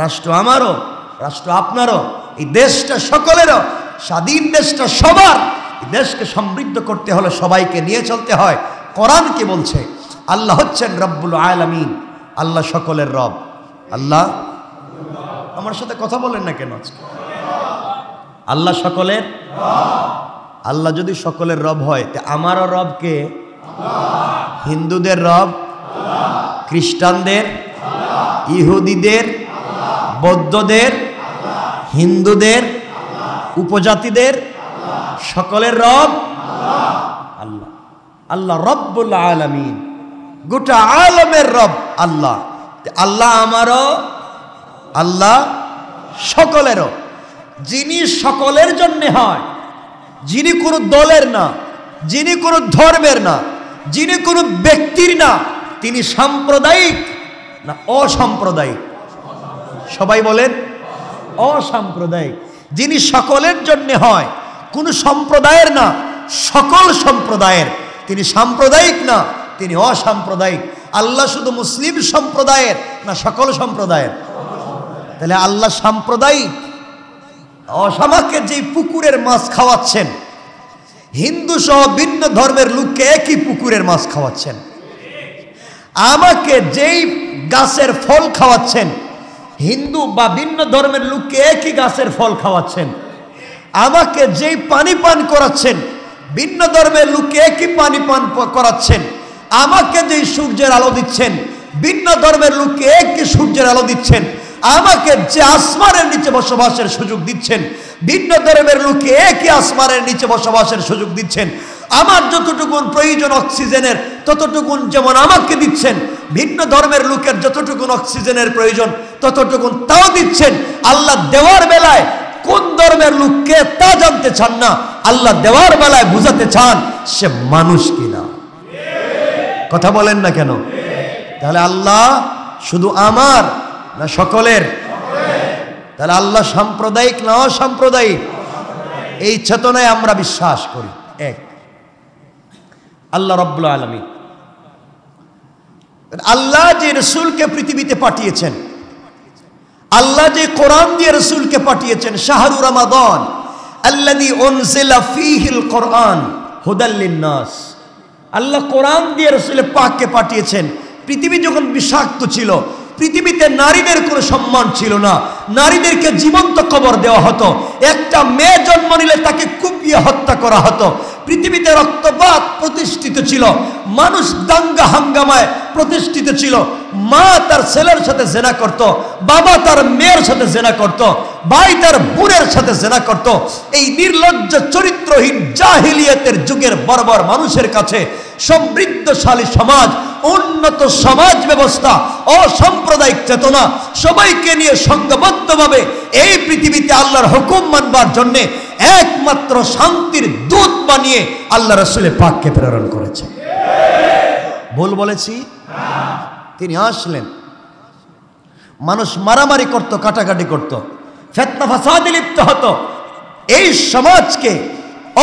রাষ্ট্র আমারও, রাষ্ট্র আপনারও, এই দেশটা সকলেরও, স্বাধীন দেশটা সবার। এই দেশকে সমৃদ্ধ করতে হলে সবাইকে নিয়ে চলতে হয়। কোরআন কি বলছে? আল্লাহ হচ্ছেন রব্বুল আলামিন, আল্লাহ সকলের রব। আল্লাহ, আমার সাথে কথা বলেন না কেন আজকে? আল্লাহ সকলের রব। আল্লাহ যদি সকলের রব হয়, তে আমারও রব কে? হিন্দুদের রব, খ্রিস্টানদের, ইহুদিদের, বৌদ্ধদের, হিন্দুদের, উপজাতিদের, সকলের রব আল্লাহ। আল্লাহ রব্বুল আলামিন, গোটা আলমের রব আল্লাহ। আল্লাহ আমারও, আল্লাহ সকলেরও। যিনি সকলের জন্য হয়, যিনি কোনো দলের না, যিনি কোনো ধর্মের না, যিনি কোনো ব্যক্তির না, তিনি সাম্প্রদায়িক না অসাম্প্রদায়িক? সবাই বলেন অসাম্প্রদায়িক। যিনি সকলের জন্য হয়, কোনো সম্প্রদায়ের না, সকল সম্প্রদায়ের, তিনি সাম্প্রদায়িক না, তিনি অসাম্প্রদায়িক। আল্লাহ শুধু মুসলিম সম্প্রদায়ের না সকল সম্প্রদায়ের? তাহলে আল্লাহ সাম্প্রদায়িক। আমাকে যে পুকুরের মাছ খাওয়াচ্ছেন, হিন্দু সহ ভিন্ন ধর্মের লোককে একই পুকুরের মাছ খাওয়াচ্ছেন। আমাকে যেই গাছের ফল খাওয়াচ্ছেন, হিন্দু বা ভিন্ন ধর্মের লোককে একই গাছের ফল খাওয়াচ্ছেন। আমাকে যেই পানি পান করাচ্ছেন, ভিন্ন ধর্মের লোককে একই পানি পান করাচ্ছেন। আমাকে যেই সূর্যের আলো দিচ্ছেন, ভিন্ন ধর্মের লোককে একই সূর্যের আলো দিচ্ছেন। আমাকে যে আসমানের নিচে বসবাসের সুযোগ দিচ্ছেন, ভিন্ন ধর্মের লোককে একই আসমানের নিচে বসবাসের সুযোগ দিচ্ছেন। আমার যতটুকুন প্রয়োজন অক্সিজেনের, ততটুকুন যেমন আমাকে দিচ্ছেন, ভিন্ন ধর্মের লোকের যতটুকুন অক্সিজেনের প্রয়োজন ততটুকুন তাও দিচ্ছেন। আল্লাহ দেওয়ার বেলায় কোন ধর্মের লোককে তা জানতে চান না, আল্লাহ দেওয়ার বেলায় বুঝাতে চান সে মানুষ কিনা। কথা বলেন না কেন? তাহলে আল্লাহ শুধু আমার না সকলের? তাহলে আল্লাহ সাম্প্রদায়িক না অসাম্প্রদায়িক? এই চেতনায় আমরা বিশ্বাস করি। এক, আল্লাহ রব্বুল আলামিন, আল্লাহ যে রসুলকে পৃথিবীতে পাঠিয়েছেন, আল্লাহ যে কোরআন দিয়ে রসুলকে পাঠিয়েছেন, শাহরু রমাদান আল্লাযী উনজিলা ফীহিল কোরআন হুদাল লিন্নাস। আল্লাহ কোরআন দিয়ে রসুল পাককে পাঠিয়েছেন। পৃথিবী যখন বিষাক্ত ছিল, পৃথিবীতে নারীদের কোনো সম্মান ছিল না, নারীদেরকে জীবন্ত কবর দেওয়া হতো। একটা মেয়ে জন্ম নিলে তাকে কুপিয়ে হত্যা করা হতো। পৃথিবীতে রক্তপাত প্রতিষ্ঠিত ছিল, মানুষ দাঙ্গা হাঙ্গামায় প্রতিষ্ঠিত ছিল। মা তার ছেলের সাথে জেনা করত, বাবা তার মেয়ের সাথে জেনা করত, ভাই তার বোনের সাথে জেনা করত। এই নির্লজ্জ চরিত্রহীন জাহিলিয়াতের যুগের বর্বর মানুষের কাছে সমৃদ্ধশালী সমাজ, উন্নত সমাজ ব্যবস্থা, অসাম্প্রদায়িক চেতনা, সবাইকে নিয়ে সংঘবদ্ধভাবে এই পৃথিবীতে আল্লাহর হুকুম মানবার জন্যে একমাত্র শান্তির দূত বানিয়ে আল্লাহ রাসূল পাককে প্রেরণ করেছেন। ভুল বলেছি? তিনি আসলেন, মানুষ মারামারি করত, কাটাকাটি করত, ফিতনা ফাসাদে লিপ্ত হতো। এই সমাজকে,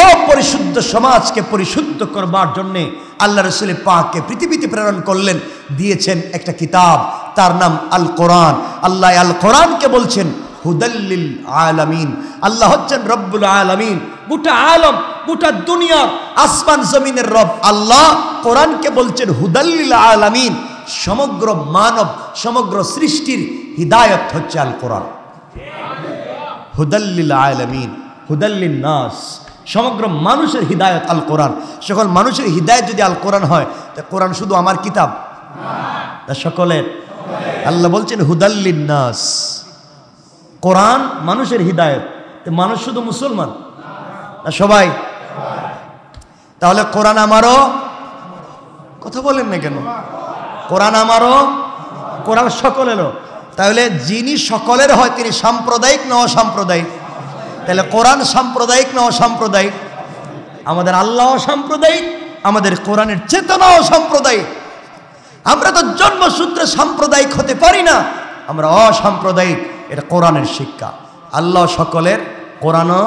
অপরিশুদ্ধ সমাজকে পরিশুদ্ধ করবার জন্য আল্লাহ রাসূল পাককে পৃথিবীতে প্রেরণ করলেন, দিয়েছেন একটা কিতাব, তার নাম আল কোরআন। আল্লাহ আল কোরআনকে বলছেন হুদাল্লিল আলামিন। আল্লাহ হচ্ছেন রব্বুল আলামিন, গোটা আলম, গোটা দুনিয়ার আসমান জমিনের রব আল্লাহ। কোরআনকে বলছেন হুদাল্লিল আলামিন, সমগ্র মানব, সমগ্র সৃষ্টির হিদায়াত হচ্ছে আল কোরআন। হুদাল্লিল আলামিন, হুদাল্লিন নাস, সমগ্র মানুষের হিদায়ত আল কোরআন। সকল মানুষের হিদায়ত যদি আল কোরআন হয়, তা কোরআন শুধু আমার কিতাব না, সকলের। আল্লাহ বলছেন হুদাল্লিন নাস, কোরআন মানুষের হিদায়ত। মানুষ শুধু মুসলমান না, সবাই? তাহলে কোরআন আমারও, কথা বলেন না কেন? কোরআন আমারও, কোরআন সকলেরও। তাহলে যিনি সকলের হয় তিনি সাম্প্রদায়িক না অসাম্প্রদায়িক? তাহলে কোরআন সাম্প্রদায়িক না অসাম্প্রদায়িক? আমাদের আল্লাহ সাম্প্রদায়িক, আমাদের কোরআনের চেতনাও সাম্প্রদায়িক। আমরা তো জন্মসূত্রে সাম্প্রদায়িক হতে পারি না, আমরা অসাম্প্রদায়িক। এটা কোরআনের শিক্ষা। আল্লাহ সকলের, কোরআনও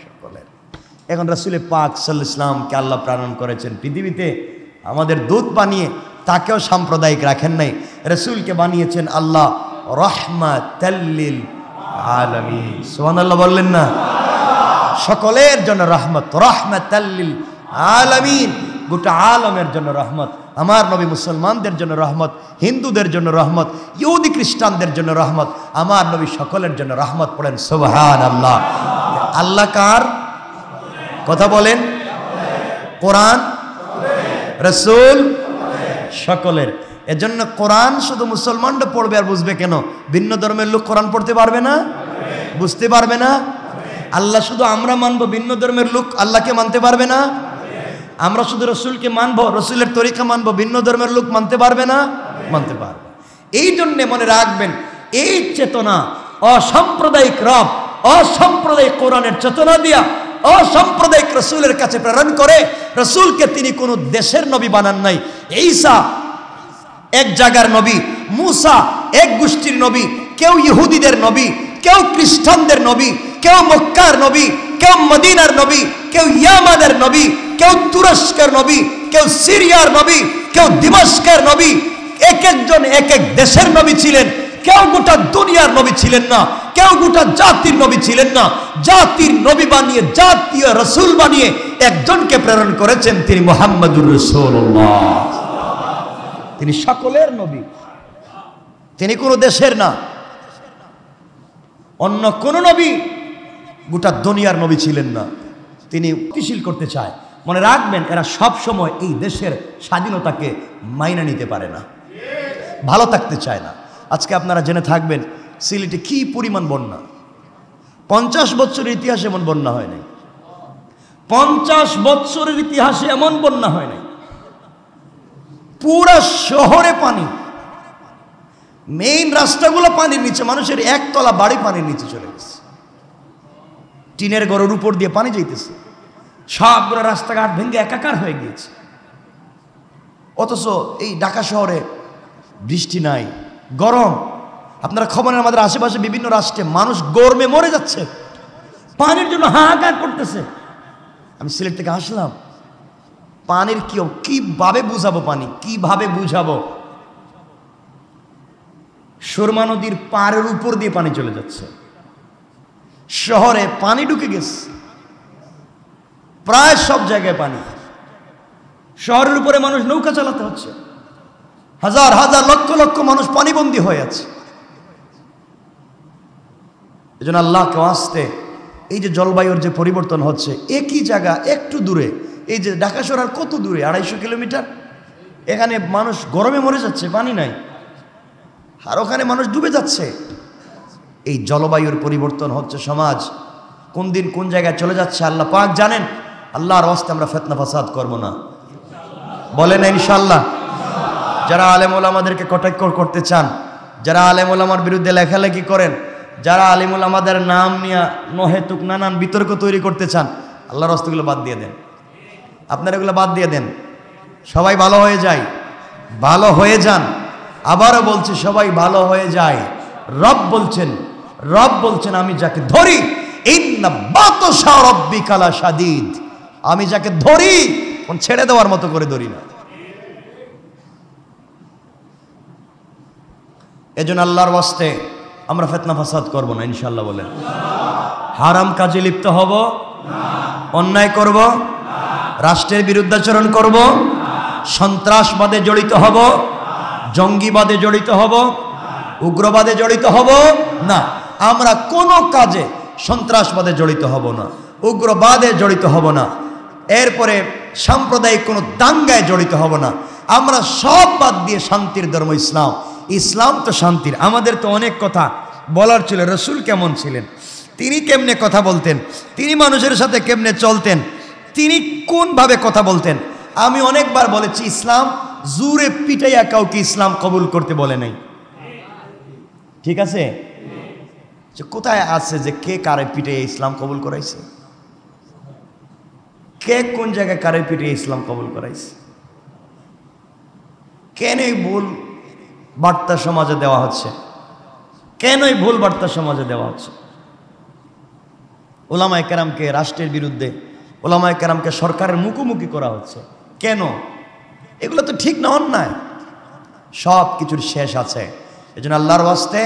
সকলের। এখন রাসূল পাক সাল্লাল্লাহু আলাইহি ওয়াসাল্লামকে আল্লাহ প্রেরণ করেছেন পৃথিবীতে আমাদের দূত বানিয়ে, তাকেও সাম্প্রদায়িক রাখেন নাই। রাসূলকে বানিয়েছেন আল্লাহ রাহমাতাল লিল আলামিন। সুবহানাল্লাহ বললেন না? সকলের জন্য রহমত, রাহমাতাল লিল আলামিন, গোটা আলমের জন্য রহমত। আমার নবী মুসলমানদের জন্য রহমত, হিন্দুদের জন্য রহমত, ইহুদি খ্রিস্টানদের জন্য রহমত, আমার নবী সকলের জন্য রহমত। পড়েন সুবহানাল্লাহ। আল্লাহ কার? কথা বলেন। কোরআন, রাসূল সকলের। এজন্য কোরআন শুধু মুসলমানরা পড়বে আর বুঝবে কেন? ভিন্ন ধর্মের লোক কোরআন পড়তে পারবে না, বুঝতে পারবে না। আল্লাহ শুধু আমরা মানবো, ভিন্ন ধর্মের লোক আল্লাহকে মানতে পারবে না। আমরা শুধু রসুলকে মানবো, রসুলের তরিকা মানবো, ভিন্ন ধর্মের লোক মানতে পারবে না, মানতে পারবে। এই জন্যে মনে রাখবেন, এই চেতনা অসাম্প্রদায়িক রব, অসাম্প্রদায়িক কোরআনের চেতনা দিয়া অসাম্প্রদায়িক রসুলের কাছে প্রেরণ করে। রসুলকে তিনি কোনো দেশের নবী বানান নাই। ঈসা এক জায়গার নবী, মুসা এক গোষ্ঠীর নবী, কেউ ইহুদিদের নবী, কেউ খ্রিস্টানদের নবী, কেউ মক্কার নবী, কেউ মদিনার নবী, কেউ ইয়ামানের নবী, কেউ তুরস্কের নবী, কেউ সিরিয়ার নবী, কেউ দিমাশকের নবী। এক একজন এক এক দেশের নবী ছিলেন। কেউ গোটা দুনিয়ার নবী ছিলেন না, কেউ গোটা জাতির নবী ছিলেন না। জাতির নবী বানিয়ে, জাতীয় রসুল বানিয়ে একজনকে প্রেরণ করেছেন, তিনি মুহাম্মদুর রাসূলুল্লাহ। তিনি সকলের নবী, তিনি কোনো দেশের না। অন্য কোন নবী গোটা দুনিয়ার নবী ছিলেন না। তিনি গতিশীল করতে চায়। মনে রাখবেন, এরা সব সময় এই দেশের স্বাধীনতাকে মাইনে নিতে পারে না, ভালো থাকতে চায় না। আজকে আপনারা জেনে থাকবেন, সিলেটে কি পরিমাণ বন্যা। 50 বছরের ইতিহাসে এমন বন্যা হয় নাই। 50 বছরের ইতিহাসে এমন বন্যা হয় নাই। পুরা শহরে পানি, মেইন রাস্তাগুলো পানির নিচে, মানুষের একতলা বাড়ি পানির নিচে চলে গেছে। টিনের ঘরের উপর দিয়ে পানি যাইতেছে, সবগুলো রাস্তাঘাট ভেঙে একাকার হয়ে গিয়েছে। অথচ এই ঢাকা শহরে বৃষ্টি নাই, গরম। আপনারা খবর, আমাদের আশেপাশে বিভিন্ন রাষ্ট্রে মানুষ গরমে মরে যাচ্ছে, পানির জন্য হাহাকার করতেছে। আমি সিলেট থেকে আসলাম, পানির কিভাবে বুঝাবো, পানি কিভাবে বুঝাবো? সুরমা নদীর পাড়ের উপর দিয়ে পানি চলে যাচ্ছে, শহরে পানি ঢুকে গেছে, প্রায় সব জায়গায় পানি। শহরের উপরে মানুষ নৌকা চালাতে হচ্ছে, হাজার হাজার লক্ষ লক্ষ মানুষ পানিবন্দী হয়ে আছে। এজন্য আল্লাহকে আসতে, এই যে জলবায়ুর যে পরিবর্তন হচ্ছে, একই জায়গা একটু দূরে, এই যে ঢাকা শহর আর কত দূরে, 250 কিলোমিটার, এখানে মানুষ গরমে মরে যাচ্ছে, পানি নাই, আর ওখানে মানুষ ডুবে যাচ্ছে। এই জলবায়ুর পরিবর্তন হচ্ছে, সমাজ কোন দিন কোন জায়গায় চলে যাচ্ছে আল্লাহ পাক জানেন। আল্লাহর ওয়াস্তে আমরা ফিতনা ফাসাদ করব না, বলে না ইনশাআল্লাহ। যারা আলেম ওলামাদেরকে কটাক্ষ করতে চান, যারা আলেম ওলামার বিরুদ্ধে লেখালেখি করেন, যারা আলিমুল আমাদের নাম নিয়ে নহেতুক নানান বিতর্ক তৈরি করতে চান, আল্লাহর রাস্তাগুলো বাদ দিয়ে দেন। আপনারা এগুলো বাদ দিয়ে দেন, সবাই ভালো হয়ে যায়, ভালো হয়ে যান। আবারও বলছি, সবাই ভালো হয়ে যায়। রব বলছেন আমি যাকে ধরি, ইন্না বাতশা রাব্বিকা লাশাদীদ, আমি যাকে ধরি কোন ছেড়ে দেওয়ার মতো করে ধরি না। এজন্য আল্লাহর ওয়াস্তে আমরা ফিতনা ফাসাদ করব না ইনশাআল্লাহ। বলেন, হারাম কাজে লিপ্ত হব না, অন্যায় করব না, রাষ্ট্রের বিরুদ্ধাচরণ করব, সন্ত্রাসবাদে জড়িত হব, জঙ্গিবাদে জড়িত হব, উগ্রবাদে জড়িত হব না। আমরা কোনো কাজে সন্ত্রাসবাদে জড়িত হব না, উগ্রবাদে জড়িত হব না, এরপরে সাম্প্রদায়িক কোনো দাঙ্গায় জড়িত হব না। আমরা সব বাদ দিয়ে শান্তির ধর্ম ইসলাম। ইসলাম তো শান্তির। আমাদের তো অনেক কথা বলার ছিল। রসুল কেমন ছিলেন, তিনি কেমনে কথা বলতেন, তিনি মানুষের সাথে কেমনে চলতেন, তিনি কোনভাবে কথা বলতেন। আমি অনেকবার বলেছি, ইসলাম জোরে পিটাইয়া কাউকে ইসলাম কবুল করতে বলে নাই। ঠিক আছে, কোথায় আছে যে কে কারে পিটাইয়া ইসলাম কবুল করাইছে? কে কোন জায়গায় কারে পিটাইয়া ইসলাম কবুল করাইছে? কেনই ভুল বার্তা সমাজে দেওয়া হচ্ছে? কেনই ভুল বার্তা সমাজে দেওয়া হচ্ছে? ওলামায়ে কেরামকে রাষ্ট্রের বিরুদ্ধে, ওলামায়ে কেরামকে সরকারের মুখোমুখি করা হচ্ছে কেন? এগুলো তো ঠিক না, অন্যায়। সব কিছুর শেষ আছে। এজন্য আল্লাহর ওয়াস্তে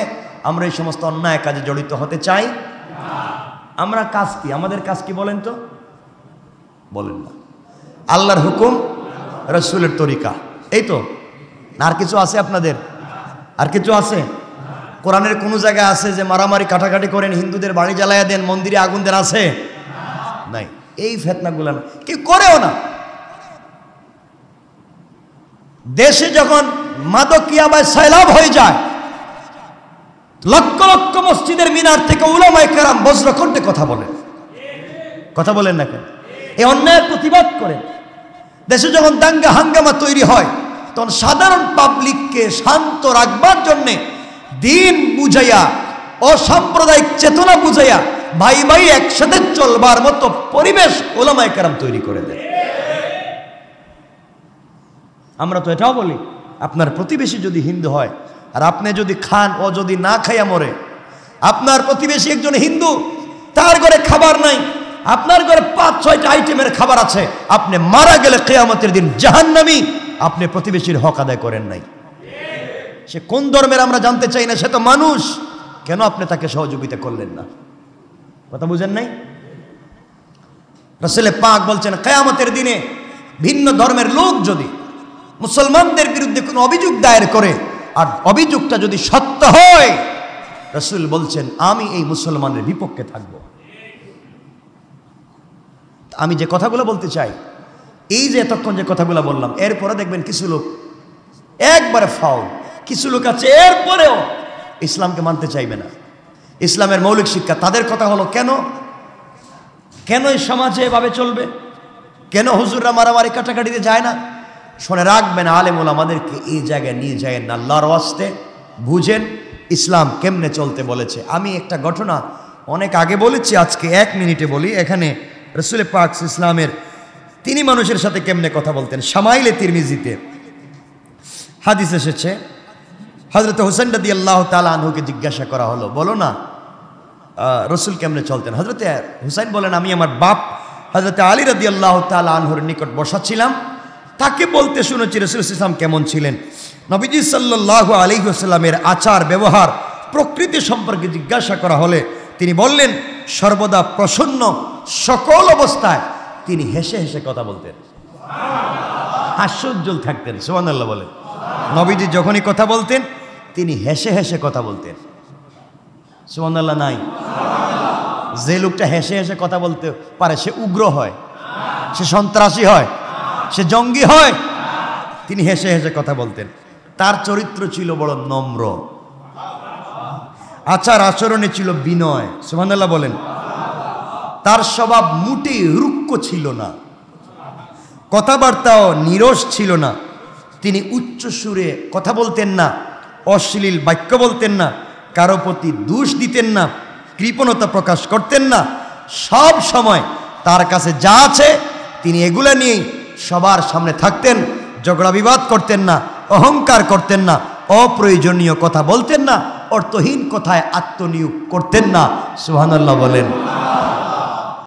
আমরা এই সমস্ত অন্যায় কাজে জড়িত হতে চাই না। আমরা কাজ কি, আমাদের কাজ কি বলেন তো? বলেন না। আল্লাহর হুকুম, রাসূলের তরিকা, এই তো। আর কিছু আছে আপনাদের? আর কিছু আছে? কোরআনের কোন জায়গায় আছে যে মারামারি কাটাকাটি করেন, হিন্দুদের বাড়ি জ্বালাইয়া দেন, মন্দিরে আগুন দেন? আছে? নাই। এই ফিতনাগুলো কেউ করেও না। দেশে যখন মাদকিয়াবায় সয়লাব হয়ে যায়, লক্ষ লক্ষ মসজিদের মিনার থেকে উলামায়ে কেরাম বজ্রকণ্ঠে কথা বলেন। কথা বলেন না কেন? এই অন্যায়ের প্রতিবাদ করেন। দেশে যখন দাঙ্গা হাঙ্গামা তৈরি হয়, তখন সাধারণ পাবলিককে শান্ত রাখবার জন্যে দিন বুঝাইয়া, অসাম্প্রদায়িক চেতনা বুঝাইয়া ভাই ভাই একসাথে চলবার মতো পরিবেশ উলামায়ে কেরাম তৈরি করে দেন। আমরা তো এটাও বলি, আপনার প্রতিবেশী যদি হিন্দু হয় আর আপনি যদি খান, ও যদি না খাইয়া মরে, আপনার প্রতিবেশী একজন হিন্দু, তার ঘরে খাবার নাই, আপনার ঘরে ৫-৬টা আইটেমের খাবার আছে, আপনি মারা গেলে কিয়ামতের দিন জাহান্নামী। আপনি প্রতিবেশীর হক আদায় করেন নাই। সে কোন ধর্মের আমরা জানতে চাই না, সে তো মানুষ। কেন আপনি তাকে সহযোগিতা করলেন না? কথা বুঝেন নাই? রাসূল পাক বলছেন, কিয়ামতের দিনে ভিন্ন ধর্মের লোক যদি মুসলমানদের বিরুদ্ধে কোনো অভিযোগ দায়ের করে, আর অভিযোগটা যদি সত্য হয়, রাসূল বলছেন আমি এই মুসলমানের বিপক্ষে থাকব। আমি যে কথাগুলো বলতে চাই, এই যে এতক্ষণ যে কথাগুলো বললাম, এরপরে দেখবেন কিছু লোক একবারে ফাউল, কিছু লোক আছে এরপরেও ইসলামকে মানতে চাইবে না। ইসলামের মৌলিক শিক্ষা তাদের কথা হলো, কেন এই সমাজে এভাবে চলবে? কেন হুজুররা মারামারি কাটাকাটিতে যায় না? শুনে রাখবেন, আলেম ওলামাদেরকে এই জায়গায় নিয়ে যায় না। আল্লাহর ওয়াস্তে বুঝেন ইসলাম কেমনে চলতে বলেছে। আমি একটা ঘটনা অনেক আগে বলেছি, আজকে 1 মিনিটে বলি। এখানে রাসূল পাক ইসলামের তিনি মানুষের সাথে কেমনে কথা বলতেন। শামাইলে তিরমিজিতে হাদিস এসেছে, হযরত হুসাইন রাদিয়াল্লাহু তাআলা আনহুকে জিজ্ঞাসা করা হলো, বলো না রাসূল কেমনে চলতেন? হযরত হুসাইন বলেন, আমি আমার বাপ হযরত আলী রাদিয়াল্লাহু তাআলা আনহুর নিকট বসা ছিলাম, তাকে বলতে শুনেছি রাসূল ইসলাম কেমন ছিলেন। নবীজি সাল্লাল্লাহু আলাইহি ওয়াসাল্লামের আচার ব্যবহার প্রকৃতি সম্পর্কে জিজ্ঞাসা করা হলে তিনি বললেন, সর্বদা প্রসন্ন, সকল অবস্থায় তিনি হেসে হেসে কথা বলতেন, হাস্যোজ্জ্বল থাকতেন। সুবহানাল্লাহ বলেন। নবীজি যখনই কথা বলতেন তিনি হেসে হেসে কথা বলতেন। সুবহানাল্লাহ নাই? যে লোকটা হেসে হেসে কথা বলতে পারে সে উগ্র হয়, সে সন্ত্রাসী হয়, সে জঙ্গি হয়? তিনি হেসে হেসে কথা বলতেন। তার চরিত্র ছিল বড় নম্র, আচার আচরণে ছিল বিনয়। সুবহানাল্লাহ বলেন। তার স্বভাব মোটেই রুক্ষ ছিল না, কথাবার্তাও নিরস ছিল না। তিনি উচ্চ সুরে কথা বলতেন না, অশ্লীল বাক্য বলতেন না, কারো প্রতি দোষ দিতেন না, কৃপণতা প্রকাশ করতেন না। সব সময় তার কাছে যা আছে তিনি এগুলা নিয়েই সবার সামনে থাকতেন। ঝগড়া বিবাদ করতেন না, অহংকার করতেন না, অপ্রয়োজনীয় কথা বলতেন না, অর্থহীন কথায় আত্মনিয়োগ করতেন না। সুবহানাল্লাহ বলেন।